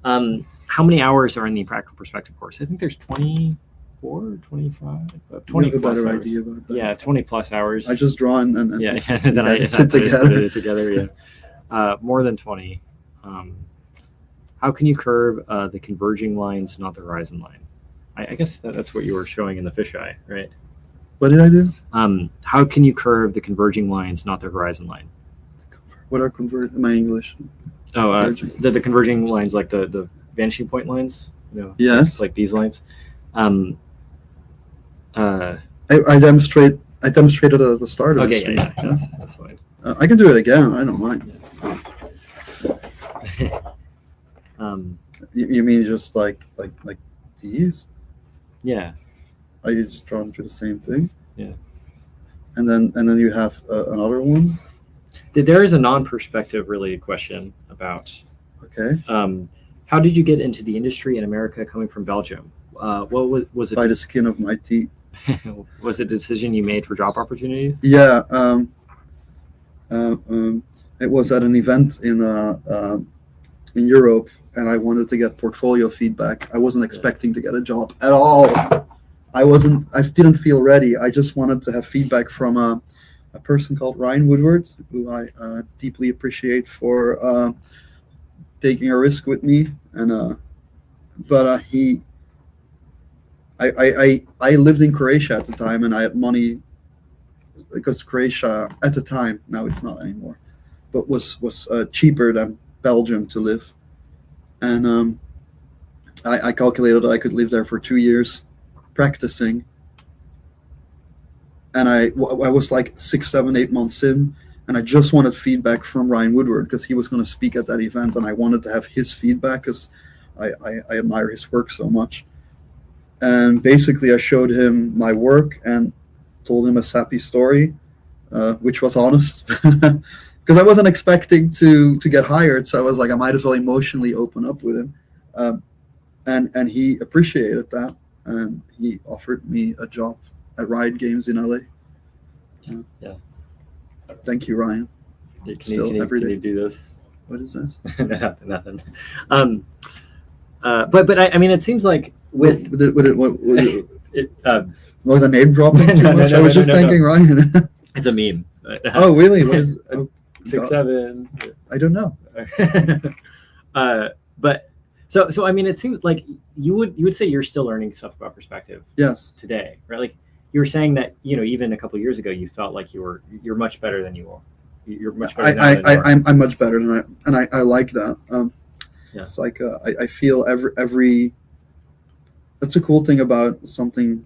How many hours are in the practical perspective course? I think there's 24, 25, 20 you have a better hours. idea about that. Yeah, 20 plus hours. I just draw and then I sit together. Put it together. Yeah, more than 20. How can you curve the converging lines, not the horizon line? I guess that's what you were showing in the fisheye, right? What did I do? How can you curve the converging lines, not the horizon line? What are my English? Oh, the converging lines, like the vanishing point lines. Yes, like these lines. I demonstrated it at the start of the stream. Yeah, that's fine. I can do it again. I don't mind. You mean just like these? Yeah. Are you just drawing through the same thing? Yeah. And then you have another one. There is a non-perspective related question about. Okay. How did you get into the industry in America, coming from Belgium? What was it? By the skin of my teeth. Was it a decision you made for job opportunities? Yeah. It was at an event in Europe, and I wanted to get portfolio feedback. I wasn't expecting to get a job at all. I didn't feel ready. I just wanted to have feedback from a person called Ryan Woodward, who I deeply appreciate for taking a risk with me. And I lived in Croatia at the time, and I had money because Croatia at the time, now it's not anymore, but was cheaper than Belgium to live. And I calculated I could live there for 2 years practicing. And I was like 6, 7, 8 months in, and I just wanted feedback from Ryan Woodward because he was going to speak at that event, and I wanted to have his feedback because I admire his work so much. And basically I showed him my work and told him a sappy story, which was honest, because I wasn't expecting to get hired. So I was like, I might as well emotionally open up with him. And he appreciated that. And he offered me a job at Riot Games in LA. Yeah. Thank you, Ryan. Can you do this? What is this? Nothing. But I mean, it seems like with was a name dropping too much? I was just thanking Ryan. It's a meme. Oh, really? What is it? Oh, 6, 7. I don't know. But so I mean, it seems like you would say you're still learning stuff about perspective. Yes. Today, right? Like you were saying that even a couple of years ago you felt like you're much better than you are. You're much better. I'm much better than I like that. Yeah. It's like I feel every. That's a cool thing about something.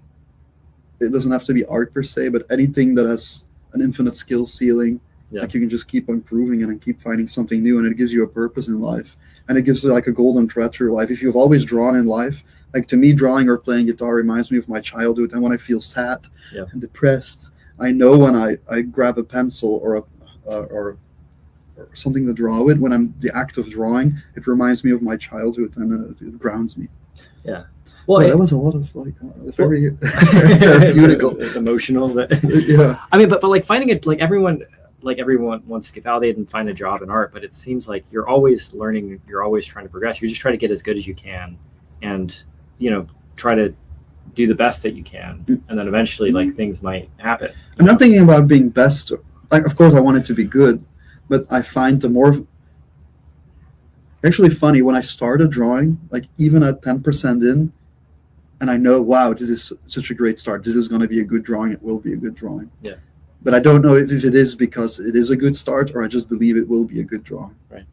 It doesn't have to be art per se, but anything that has an infinite skill ceiling, Yeah. like you can just keep improving it and keep finding something new, and it gives you a purpose in life, and it gives you like a golden thread through life. If you've always drawn in life, like to me, drawing or playing guitar reminds me of my childhood, and when I feel sad Yeah. and depressed, I know when I grab a pencil or something to draw with, when I'm the act of drawing, it reminds me of my childhood, and it grounds me. Yeah. Well, that was a lot of like very therapeutical, emotional. Yeah. I mean, but like finding it, like everyone wants to get validated and find a job in art, but it seems like you're always learning. You're always trying to progress. You just try to get as good as you can, and try to do the best that you can, and then eventually, like things might happen. I'm not thinking about being best. Like, of course, I want it to be good, but I find the more actually funny when I started drawing, like even at 10% in. And I know, wow, this is such a great start. This is going to be a good drawing. It will be a good drawing. Yeah. But I don't know if it is because it is a good start, or I just believe it will be a good drawing. Right.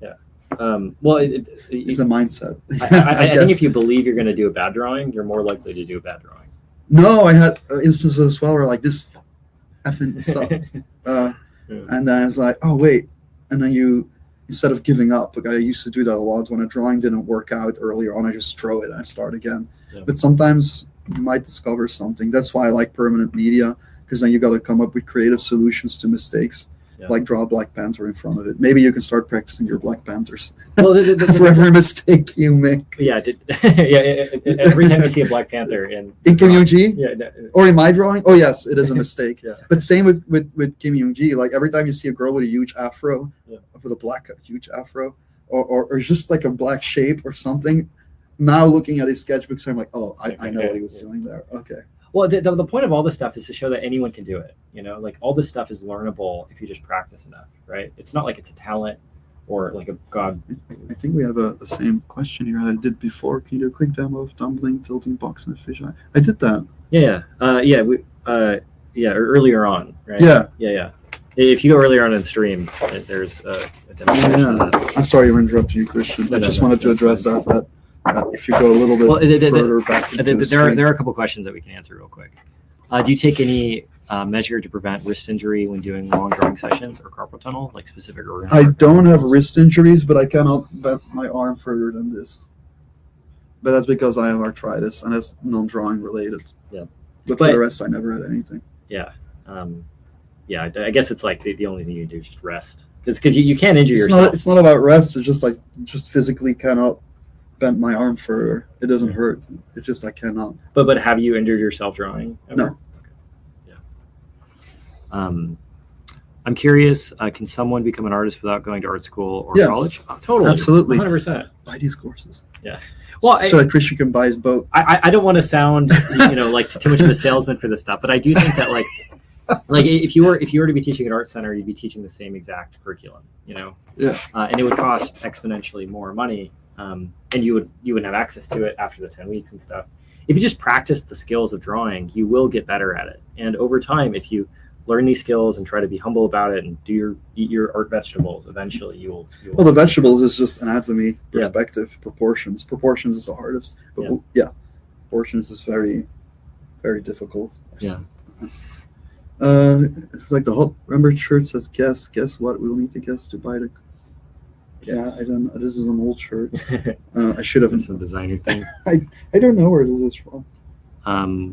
Yeah. Well, it's a mindset. I think if you believe you're going to do a bad drawing, you're more likely to do a bad drawing. No, I had instances as well where like this effing sucks. And then it's like, oh, wait. And then instead of giving up, like I used to do that a lot when a drawing didn't work out earlier on, I just throw it and I start again. Yeah. But sometimes you might discover something. That's why I like permanent media, because then you got to come up with creative solutions to mistakes. Yeah. Like draw a Black Panther in front of it. Maybe you can start practicing your Black Panthers. Well, for every mistake you make. Yeah, every time you see a Black Panther in Kim Young-ji? Yeah, or in my drawing? Oh, yes, it is a mistake. Yeah. But same with Kim Young-ji. Like every time you see a girl with a huge afro, with a huge afro, or just like a black shape or something, now looking at his sketchbooks, I'm like, oh, I know what he was doing there. Okay. Well, the point of all this stuff is to show that anyone can do it. Like all this stuff is learnable if you just practice enough, right? It's not like it's a talent or like a god. I think we have the same question here that I did before. Can you do a quick demo of tumbling, tilting, box, and a fisheye? I did that. Earlier on, right? Yeah. If you go earlier on in stream, there's a demonstration. Yeah. I'm sorry for interrupting you, Christian. I just wanted to address that if you go a little bit further back into there are a couple questions that we can answer real quick. Do you take any measure to prevent wrist injury when doing long drawing sessions or carpal tunnel, like specific organs? I don't have wrist injuries, but I cannot bend my arm further than this. But that's because I have arthritis, and that's non-drawing related. Yeah. But for the rest, I never had anything. Yeah. I guess it's like the only thing you do is just rest. Because you can't injure yourself. It's not about rest. It's just like, just physically cannot bend my arm further. It doesn't hurt. It's just I cannot. But have you injured yourself drawing ever? No. Okay. Yeah. I'm curious, can someone become an artist without going to art school or college? Oh, totally. Absolutely. 100%. Buy these courses. Yeah. Well, so that Christian can buy his boat. I don't want to sound, like too much of a salesman for this stuff, but I do think that like if you were to be teaching at Art Center, you'd be teaching the same exact curriculum, Yeah. And it would cost exponentially more money, and you wouldn't have access to it after the 10 weeks and stuff. If you just practice the skills of drawing, you will get better at it. And over time, if you learn these skills and try to be humble about it and eat your art vegetables, eventually you will. Well, the vegetables is just anatomy, perspective, proportions. Proportions is the hardest. But proportions is very, very difficult. Yeah. It's like the hot Rembert shirt says, guess what? We'll need to guess to buy the. Yeah, I don't know. This is an old shirt. I should have. Some designer thing. I don't know where this is from.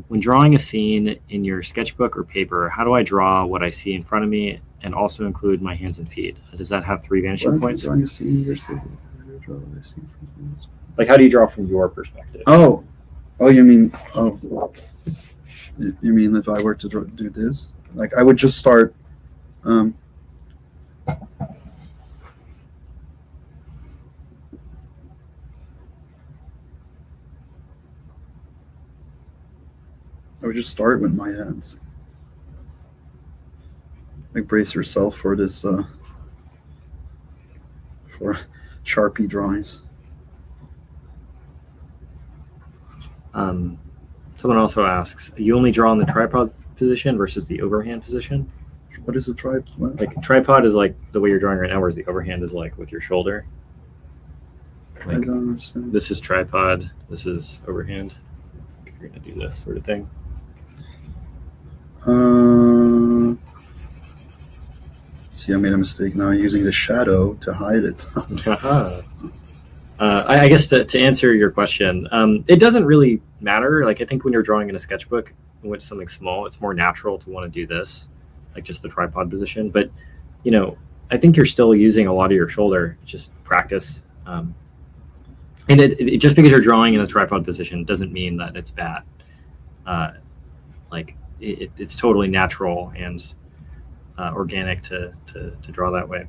When drawing a scene in your sketchbook or paper, how do I draw what I see in front of me and also include my hands and feet? Does that have 3 vanishing points? Drawing a scene in your sketchbook, draw what I see in front of me. Like, how do you draw from your perspective? Oh, you mean if I were to do this? Like, I would just start. I would just start with my hands. Like, brace yourself for this, for Sharpie drawings. Someone also asks, you only draw in the tripod position versus the overhand position? What is a tripod? Like, tripod is like the way you're drawing right now, whereas the overhand is like with your shoulder. I don't understand. This is tripod. This is overhand. If you're gonna do this sort of thing. See, I made a mistake now using the shadow to hide it. I guess to answer your question, it doesn't really matter. Like I think when you're drawing in a sketchbook, in which something small, it's more natural to want to do this, like just the tripod position. But you know, I think you're still using a lot of your shoulder. It's just practice. And it just because you're drawing in a tripod position doesn't mean that it's bad. Like it's totally natural and organic to draw that way.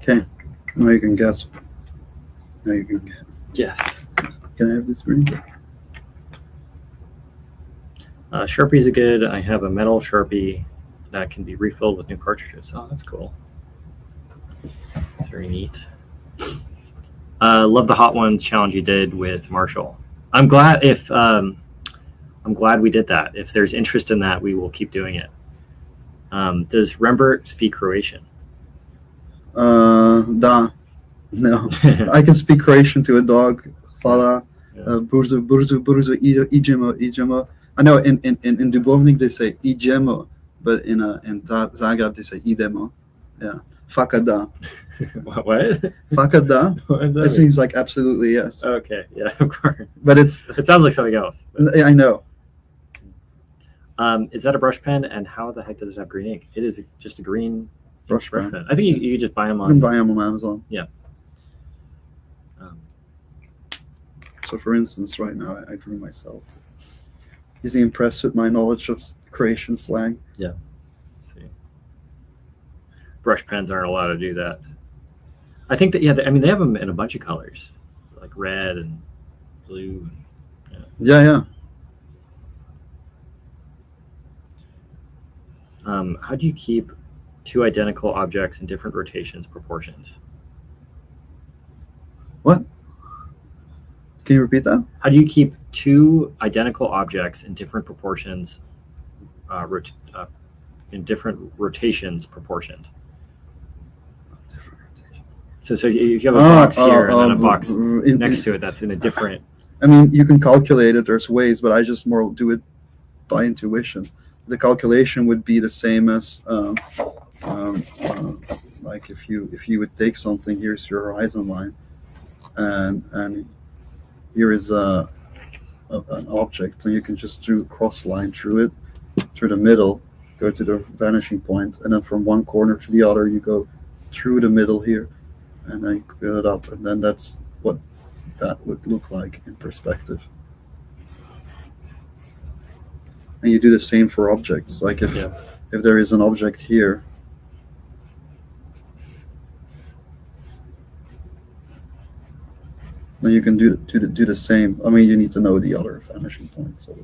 Okay, now you can guess. Now you can guess. Yes. Can I have this green? Sharpies are good. I have a metal Sharpie that can be refilled with new cartridges. Oh, that's cool. That's very neat. Love the Hot Ones challenge you did with Marshall. I'm glad we did that. If there's interest in that, we will keep doing it. Does Rembert speak Croatian? Da. No. I can speak Croatian to a dog. Hvala. Burzo, idemo. I know in Dubrovnik they say idemo, but in Zagreb they say idemo. Yeah. Faka da. What? Faka da. What does that This mean? means like absolutely yes. Okay, yeah, of course. But It sounds like something else. But, I know. is that a brush pen, and how the heck does it have green ink? It is just a green Brush brush pen. pen. I think you could just buy them You can on. buy them on Amazon. Um, So for instance, right now I drew myself. Is he impressed with my knowledge of Croatian slang? let's see. Brush pens aren't allowed to do that. I think that they have them in a bunch of colors, like red and blue. Yeah. How do you keep two identical objects in different rotations proportioned? What? Can you repeat that? How do you keep two identical objects in different proportions, in different rotations proportioned? So if you have a box here and then a box next to it that's in a different. I mean, you can calculate it. There's ways, but I just more do it by intuition. The calculation would be the same as like if you would take something. Here's your horizon line, and here is an object, and you can just do a cross line through it, through the middle, go to the vanishing point, and then from one corner to the other, you go through the middle here, and then you build it up, and then that's what that would look like in perspective. And you do the same for objects. Like if there is an object here, then you can do the same. I mean, you need to know the other vanishing point, so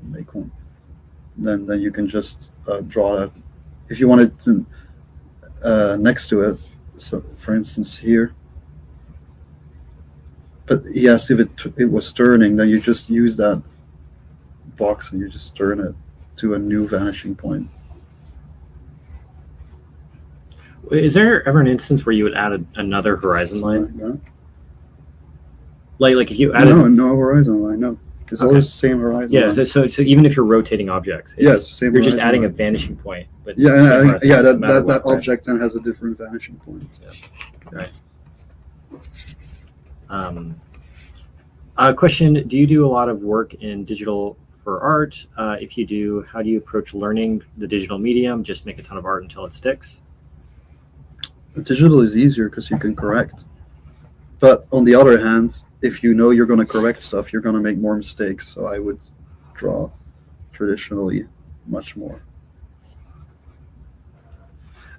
make one. Then you can just draw that. If you want it to, next to it, so for instance here. But he asked if it was turning, then you just use that box and you just turn it to a new vanishing point. Is there ever an instance where you would add another horizon line? Like if you added No horizon line. No, it's always the same horizon. Yeah, line. so even if you're rotating objects, same. You're just horizon adding line. a vanishing point. But that object then has a different vanishing point. Right. Question: do you do a lot of work in digital for art? If you do, how do you approach learning the digital medium? Just make a ton of art until it sticks? The digital is easier because you can correct. But on the other hand, if you know you're going to correct stuff, you're going to make more mistakes. So I would draw traditionally much more.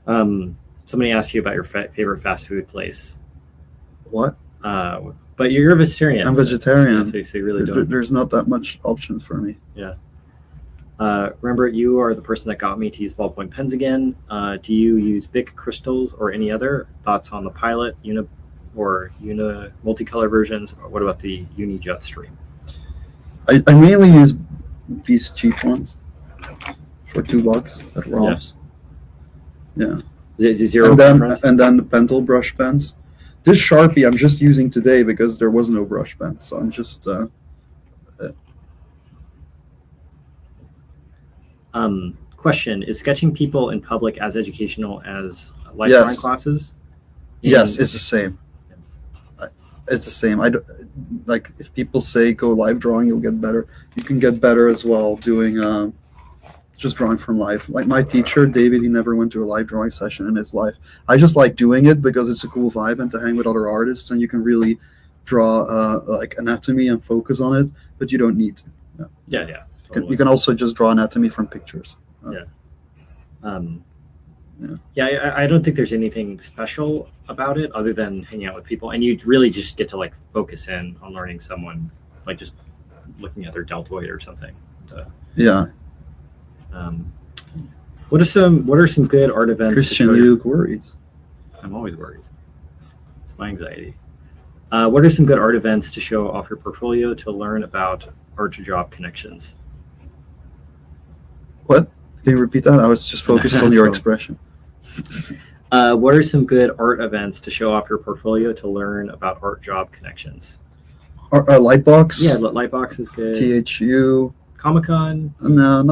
Somebody asked you about your favorite fast food place. What? But you're a vegetarian. I'm vegetarian. So you really don't. There's not that much options for me. Yeah. Rembert, you are the person that got me to use ballpoint pens again. Do you use Bic crystals or any other? Thoughts on the Pilot, Uni multicolor versions? Or what about the Uni Jetstream? I mainly use these cheap ones for $2 at Rob's. Yeah. Zero and then preference? and then the Pentel brush pens. This Sharpie I'm just using today because there was no brush pen, so I'm just. Question: is sketching people in public as educational as life drawing classes? Yes, it's the same. It's the same. I don't, like if people say go live drawing, you'll get better. You can get better as well doing just drawing from life. Like my teacher, David, he never went to a live drawing session in his life. I just like doing it because it's a cool vibe and to hang with other artists and you can really draw like anatomy and focus on it, but you don't need to. Yeah. Totally. You can also just draw anatomy from pictures. I don't think there's anything special about it other than hanging out with people, and you really just get to like focus in on learning someone, like just looking at their deltoid or something. What are some good art events? Christian, you look worried. I'm always worried. It's my anxiety. What are some good art events to show off your portfolio to learn about art to job connections? What? Can you repeat that? I was just focused on your expression. What are some good art events to show off your portfolio to learn about art job connections? Lightbox? Yeah, Lightbox is good. THU. Comic-Con? No.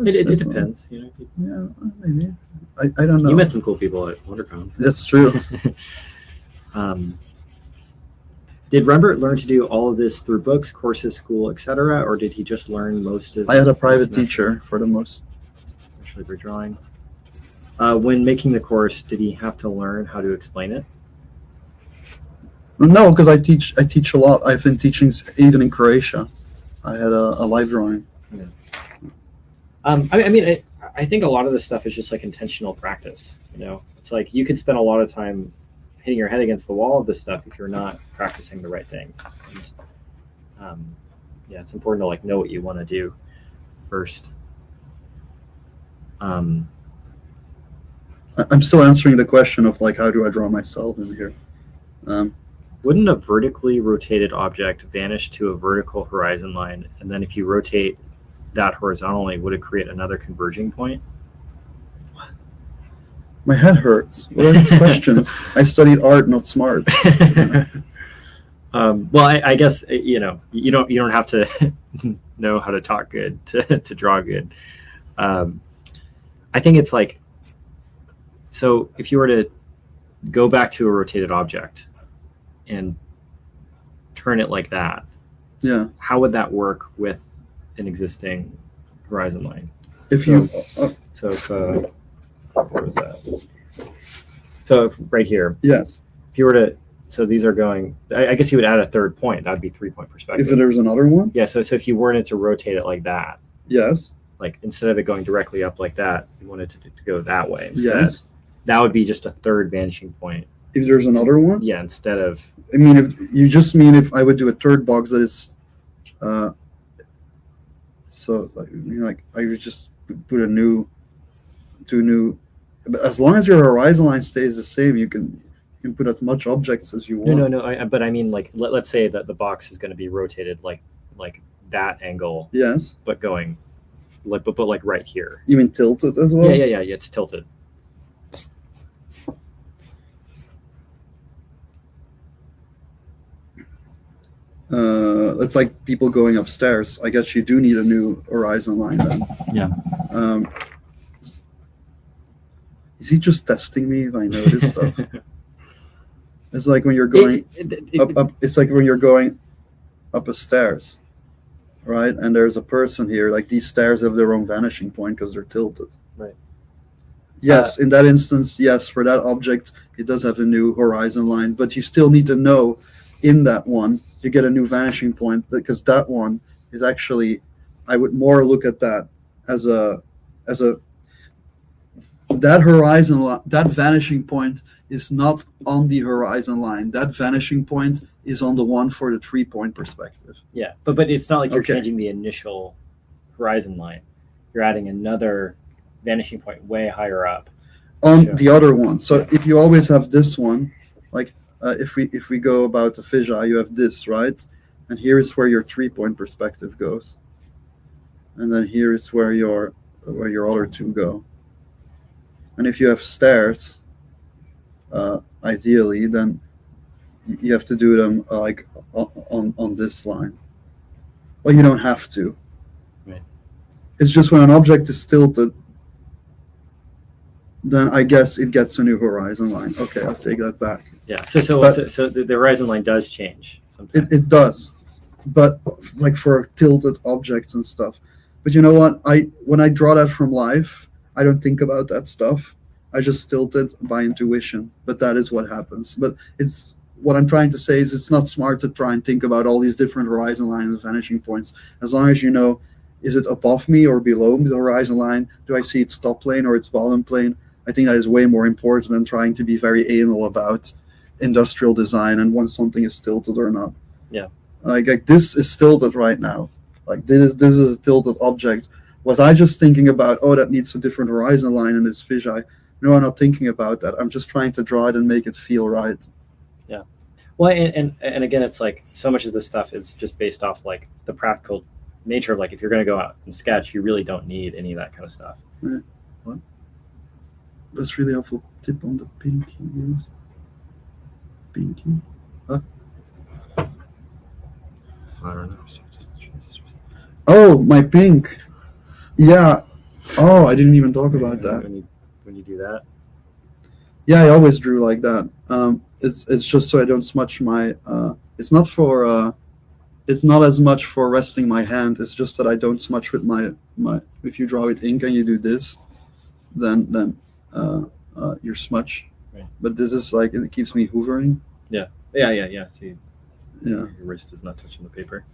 It depends. You know? Yeah, maybe. I don't know. You met some cool people at WonderCon. That's true. Did Rembert learn to do all of this through books, courses, school, etc., or did he just learn most of? I had a private teacher for the most. Especially for drawing. When making the course, did he have to learn how to explain it? No, because I teach a lot. I've been teaching even in Croatia. I had a live drawing. Yeah. I think a lot of this stuff is just like intentional practice. You know, it's like you could spend a lot of time hitting your head against the wall of this stuff if you're not practicing the right things. And, it's important to like know what you want to do first. I'm still answering the question of like how do I draw myself in here. Wouldn't a vertically rotated object vanish to a vertical horizon line, and then if you rotate that horizontally, would it create another converging point? My head hurts. What are these questions? I studied art, not smart. Well, I guess you don't have to know how to talk good to draw good. I think it's like, so if you were to go back to a rotated object and turn it like that, how would that work with an existing horizon line? If you what was that? So if right here. Yes. If you were to, so these are going, I guess you would add a third point. That would be 3-point perspective. If there's another one? Yeah, so if you wanted to rotate it like that. Yes. Like instead of it going directly up like that, you wanted to go that way instead. Yes. That would be just a third vanishing point. If there's another one? Yeah, instead of. I mean, if you just mean if I would do a third box that is, so like I would just put two new. But as long as your horizon line stays the same, you can put as much objects as you want. No. But I mean, like, let's say that the box is going to be rotated like that angle. Yes. But going, but like right here. You mean tilted as well? Yeah. It's tilted. It's like people going upstairs. I guess you do need a new horizon line then. Yeah. Is he just testing me if I know this stuff? It's like when you're going up. It's like when you're going up a stairs, right? And there's a person here. Like these stairs have their own vanishing point because they're tilted. Right. Yes, in that instance, yes, for that object, it does have a new horizon line, but you still need to know in that one you get a new vanishing point because that one is actually, I would more look at that as a that horizon line, that vanishing point is not on the horizon line. That vanishing point is on the one for the 3-point perspective. Yeah, but it's not like you're changing the initial horizon line. you're adding another vanishing point way higher up. on Sure. the other one. So if you always have this one, like if we go about the fisheye, you have this, right? And here is where your 3-point perspective goes, and then here is where your other two go. And if you have stairs, ideally, then you have to do them like on this line. Well, you don't have to. Right. It's just when an object is tilted, then I guess it gets a new horizon line. Okay, I'll take that back. Yeah. So the horizon line does change sometimes. It does, but like for tilted objects and stuff. But you know what? When I draw that from life, I don't think about that stuff. I just tilt it by intuition. But that is what happens. But it's what I'm trying to say is it's not smart to try and think about all these different horizon lines and vanishing points. As long as you know, is it above me or below the horizon line? Do I see its top plane or its bottom plane? I think that is way more important than trying to be very anal about industrial design and when something is tilted or not. Yeah. Like this is tilted right now. Like this is a tilted object. Was I just thinking about, oh, that needs a different horizon line in this fisheye? No, I'm not thinking about that. I'm just trying to draw it and make it feel right. Yeah. Well, and again, it's like so much of this stuff is just based off like the practical nature of like if you're going to go out and sketch, you really don't need any of that kind of stuff. Right. What? That's really helpful tip on the pinky use. Pinky. Huh? I don't know. Oh, my pink. Yeah. Oh, I didn't even talk about that. When you do that. Yeah, I always drew like that. It's just so I don't smudge my. It's not for. It's not as much for resting my hand. It's just that I don't smudge with my. If you draw with ink and you do this, then you're smudge. Right. But this is like it keeps me hoovering. Yeah. See. Yeah. Your wrist is not touching the paper.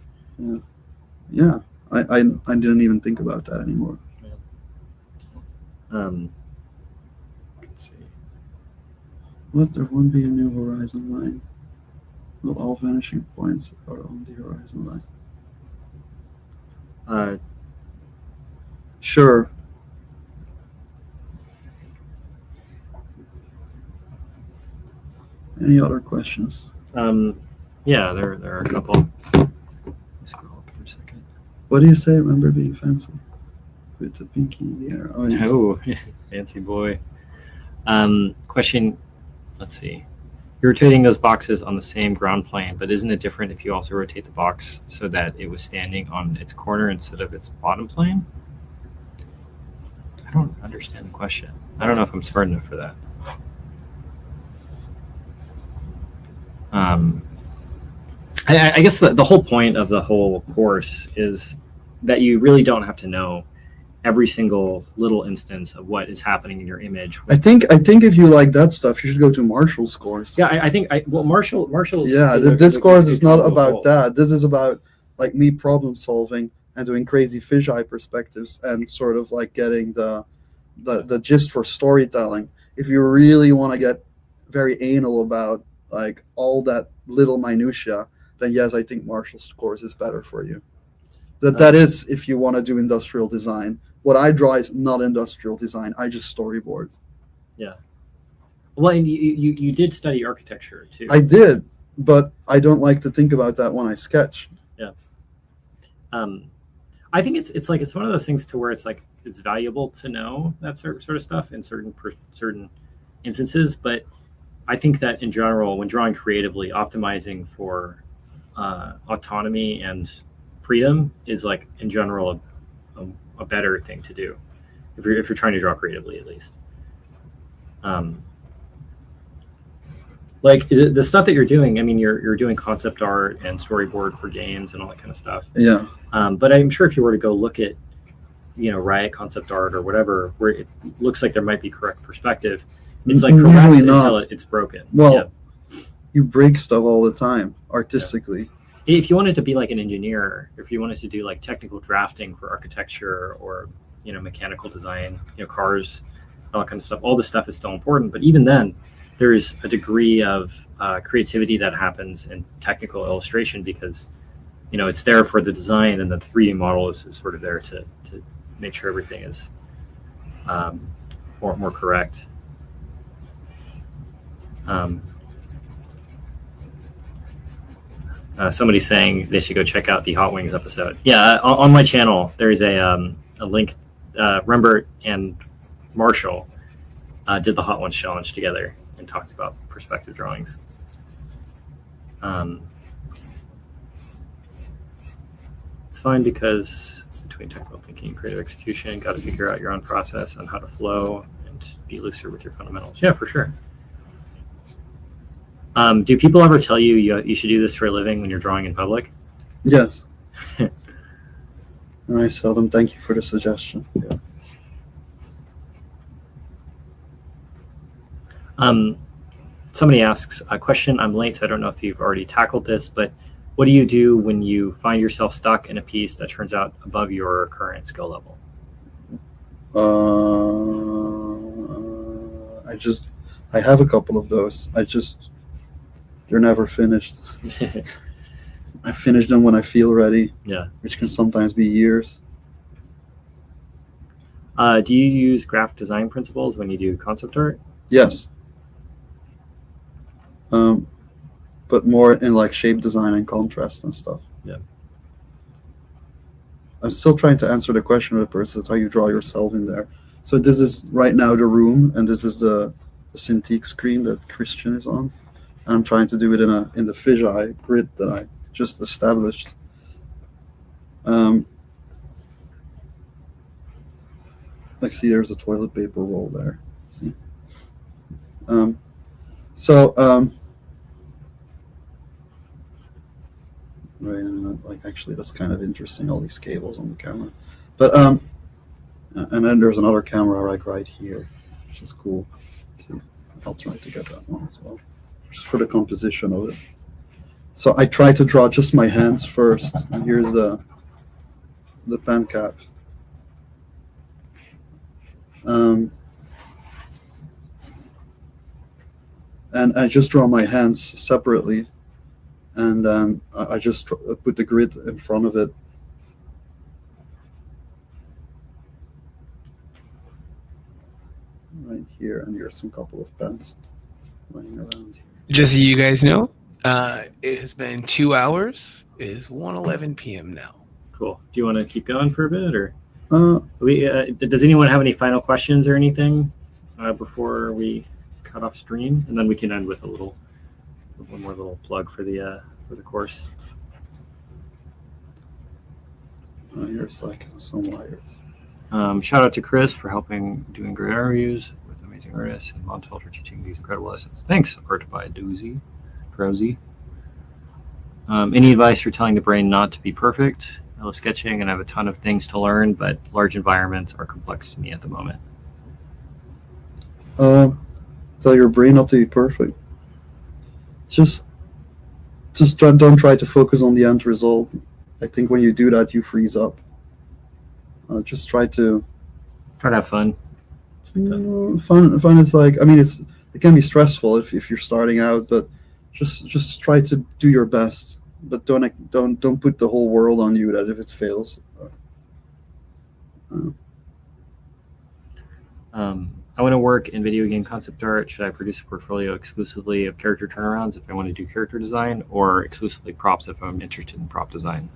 Yeah. I didn't even think about that anymore. Let's see. What? There won't be a new horizon line. Well, all vanishing points are on the horizon line. Sure. Any other questions? Yeah, there are a couple. Let me scroll up for a second. What do you say? Remember being fancy with the pinky in the air. Oh, yeah. Oh, fancy boy. Question. Let's see. You're rotating those boxes on the same ground plane, but isn't it different if you also rotate the box so that it was standing on its corner instead of its bottom plane? I don't understand the question. I don't know if I'm smart enough for that. I guess the whole point of the whole course is that you really don't have to know every single little instance of what is happening in your image. I think if you like that stuff, you should go to Marshall's course. Yeah, I think Marshall's. Yeah, this course is not about that. This is about like me problem solving and doing crazy fisheye perspectives and sort of like getting the gist for storytelling. If you really want to get very anal about like all that little minutia, then yes, I think Marshall's course is better for you. That is if you want to do industrial design. What I draw is not industrial design. I just storyboard. Yeah. Well, and you did study architecture too. I did, but I don't like to think about that when I sketch. Yeah. I think it's like it's one of those things to where it's like it's valuable to know that sort of stuff in certain instances, but I think that in general, when drawing creatively, optimizing for autonomy and freedom is like in general a better thing to do if you're trying to draw creatively, at least. Like the stuff that you're doing, I mean, you're doing concept art and storyboard for games and all that kind of stuff. Yeah. But I'm sure if you were to go look at, Riot concept art or whatever, where it looks like there might be correct perspective, it's like correct Usually until not. it's broken. Well, you break stuff all the time artistically. If you wanted to be like an engineer, if you wanted to do like technical drafting for architecture or mechanical design, cars, all that kind of stuff, all this stuff is still important. But even then, there is a degree of creativity that happens in technical illustration because it's there for the design, and the 3D model is sort of there to make sure everything is more correct. Somebody's saying they should go check out the Hot Wings episode. Yeah, on my channel, there's a link. Rembert and Marshall did the Hot Ones challenge together and talked about perspective drawings. It's fine because between technical thinking and creative execution, got to figure out your own process on how to flow and be looser with your fundamentals. Yeah, for sure. Do people ever tell you you should do this for a living when you're drawing in public? Yes. And I tell them, thank you for the suggestion. Yeah. Somebody asks a question. I'm late, so I don't know if you've already tackled this, but what do you do when you find yourself stuck in a piece that turns out above your current skill level? I have a couple of those. They're never finished. I finish them when I feel ready. Yeah. Which can sometimes be years. Do you use graphic design principles when you do concept art? Yes. But more in like shape design and contrast and stuff. Yeah. I'm still trying to answer the question of the person, how you draw yourself in there. So this is right now the room, and this is the Cintiq screen that Christian is on. And I'm trying to do it in the fisheye grid that I just established. Like, see, there's a toilet paper roll there. See? Right, like actually, that's kind of interesting. All these cables on the camera, but and then there's another camera like right here, which is cool. Let's see, I'll try to get that one as well, just for the composition of it. So I try to draw just my hands first. And here's the pen cap. And I just draw my hands separately, and then I just put the grid in front of it. Right here, and here's some couple of pens laying around here. Just so you guys know, it has been 2 hours. It is 1:11 p.m. now. Cool. Do you want to keep going for a bit, or does anyone have any final questions or anything before we cut off stream? And then we can end with one more little plug for the course. Here's like some wires. Shout out to Chris for helping doing great interviews with amazing artists, and Montald for teaching these incredible lessons. Thanks, Art by Doozy, Rosie. Any advice for telling the brain not to be perfect? I love sketching and I have a ton of things to learn, but large environments are complex to me at the moment. Tell your brain not to be perfect. Just don't try to focus on the end result. I think when you do that, you freeze up. Just try to have fun. Fun is like, I mean, it can be stressful if you're starting out, but just try to do your best. But don't put the whole world on you that if it fails. I want to work in video game concept art. Should I produce a portfolio exclusively of character turnarounds if I want to do character design, or exclusively props if I'm interested in prop design?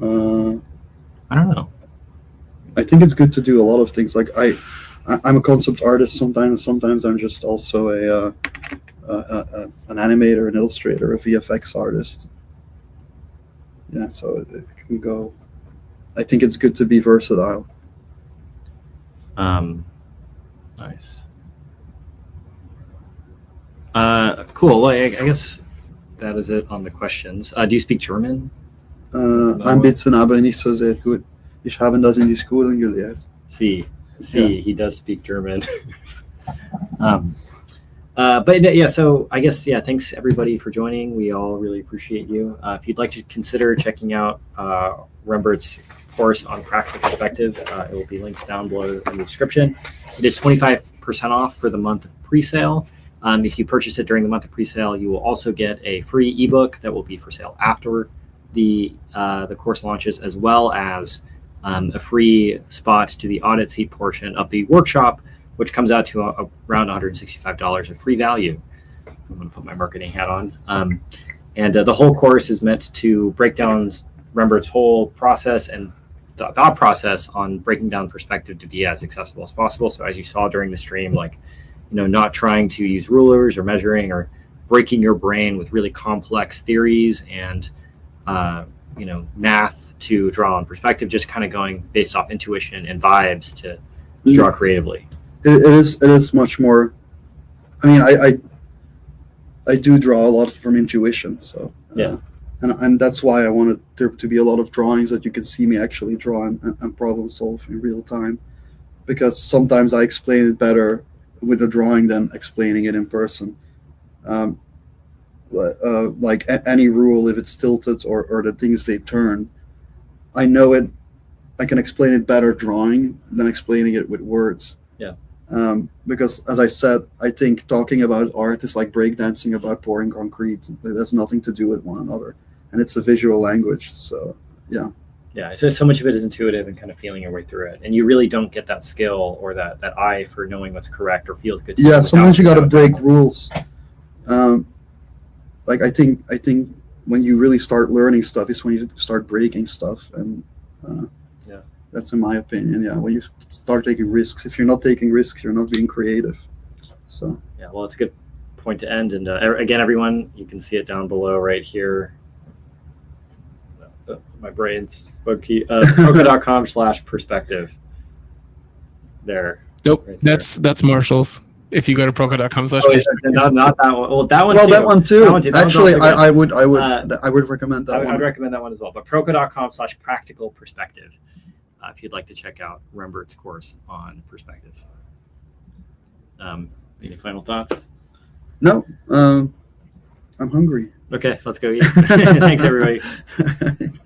I don't know. I think it's good to do a lot of things. Like I'm a concept artist sometimes I'm just also an animator, an illustrator, a VFX artist. Yeah, so it can go. I think it's good to be versatile. Nice. Cool. Well, I guess that is it on the questions. Do you speak German? Ein bisschen, aber nicht so sehr gut. Ich habe das in die Schule gelehrt. See, he does speak German. But yeah, so I guess, yeah, thanks everybody for joining. We all really appreciate you. If you'd like to consider checking out Rembert's course on practical perspective, it will be linked down below in the description. It is 25% off for the month of pre-sale. If you purchase it during the month of pre-sale, you will also get a free ebook that will be for sale after the course launches, as well as a free spot to the audit seat portion of the workshop, which comes out to around $165 of free value. I'm going to put my marketing hat on. And the whole course is meant to break down Rembert's whole process and thought process on breaking down perspective to be as accessible as possible. So as you saw during the stream, like, not trying to use rulers or measuring or breaking your brain with really complex theories and, math to draw on perspective, just kind of going based off intuition and vibes to draw creatively. It is much more. I mean, I do draw a lot from intuition, so yeah, and that's why I wanted there to be a lot of drawings that you could see me actually draw and problem solve in real time, because sometimes I explain it better with a drawing than explaining it in person. Like any rule, if it's tilted or the things they turn, I know it. I can explain it better drawing than explaining it with words. Yeah. Because as I said, I think talking about art is like breakdancing about pouring concrete. It has nothing to do with one another, and it's a visual language. So yeah. Yeah, so much of it is intuitive and kind of feeling your way through it, and you really don't get that skill or that eye for knowing what's correct or feels good. Yeah, sometimes you got to break rules. Like I think when you really start learning stuff is when you start breaking stuff, and that's in my opinion. Yeah, when you start taking risks. If you're not taking risks, you're not being creative. So yeah, well, it's a good point to end. And again, everyone, you can see it down below right here. My brain's buggy. Proko.com/perspective. There. Nope, right there. that's Marshall's. If you go to Proko.com/. Not that one. Well, that one. Well, too. that one too. That one too. That Actually, I I would recommend that one. I'd recommend that one as well. But Proko.com/practical perspective. If you'd like to check out Rembert's course on perspective. Any final thoughts? No. I'm hungry. Okay, let's go eat. Thanks, everybody.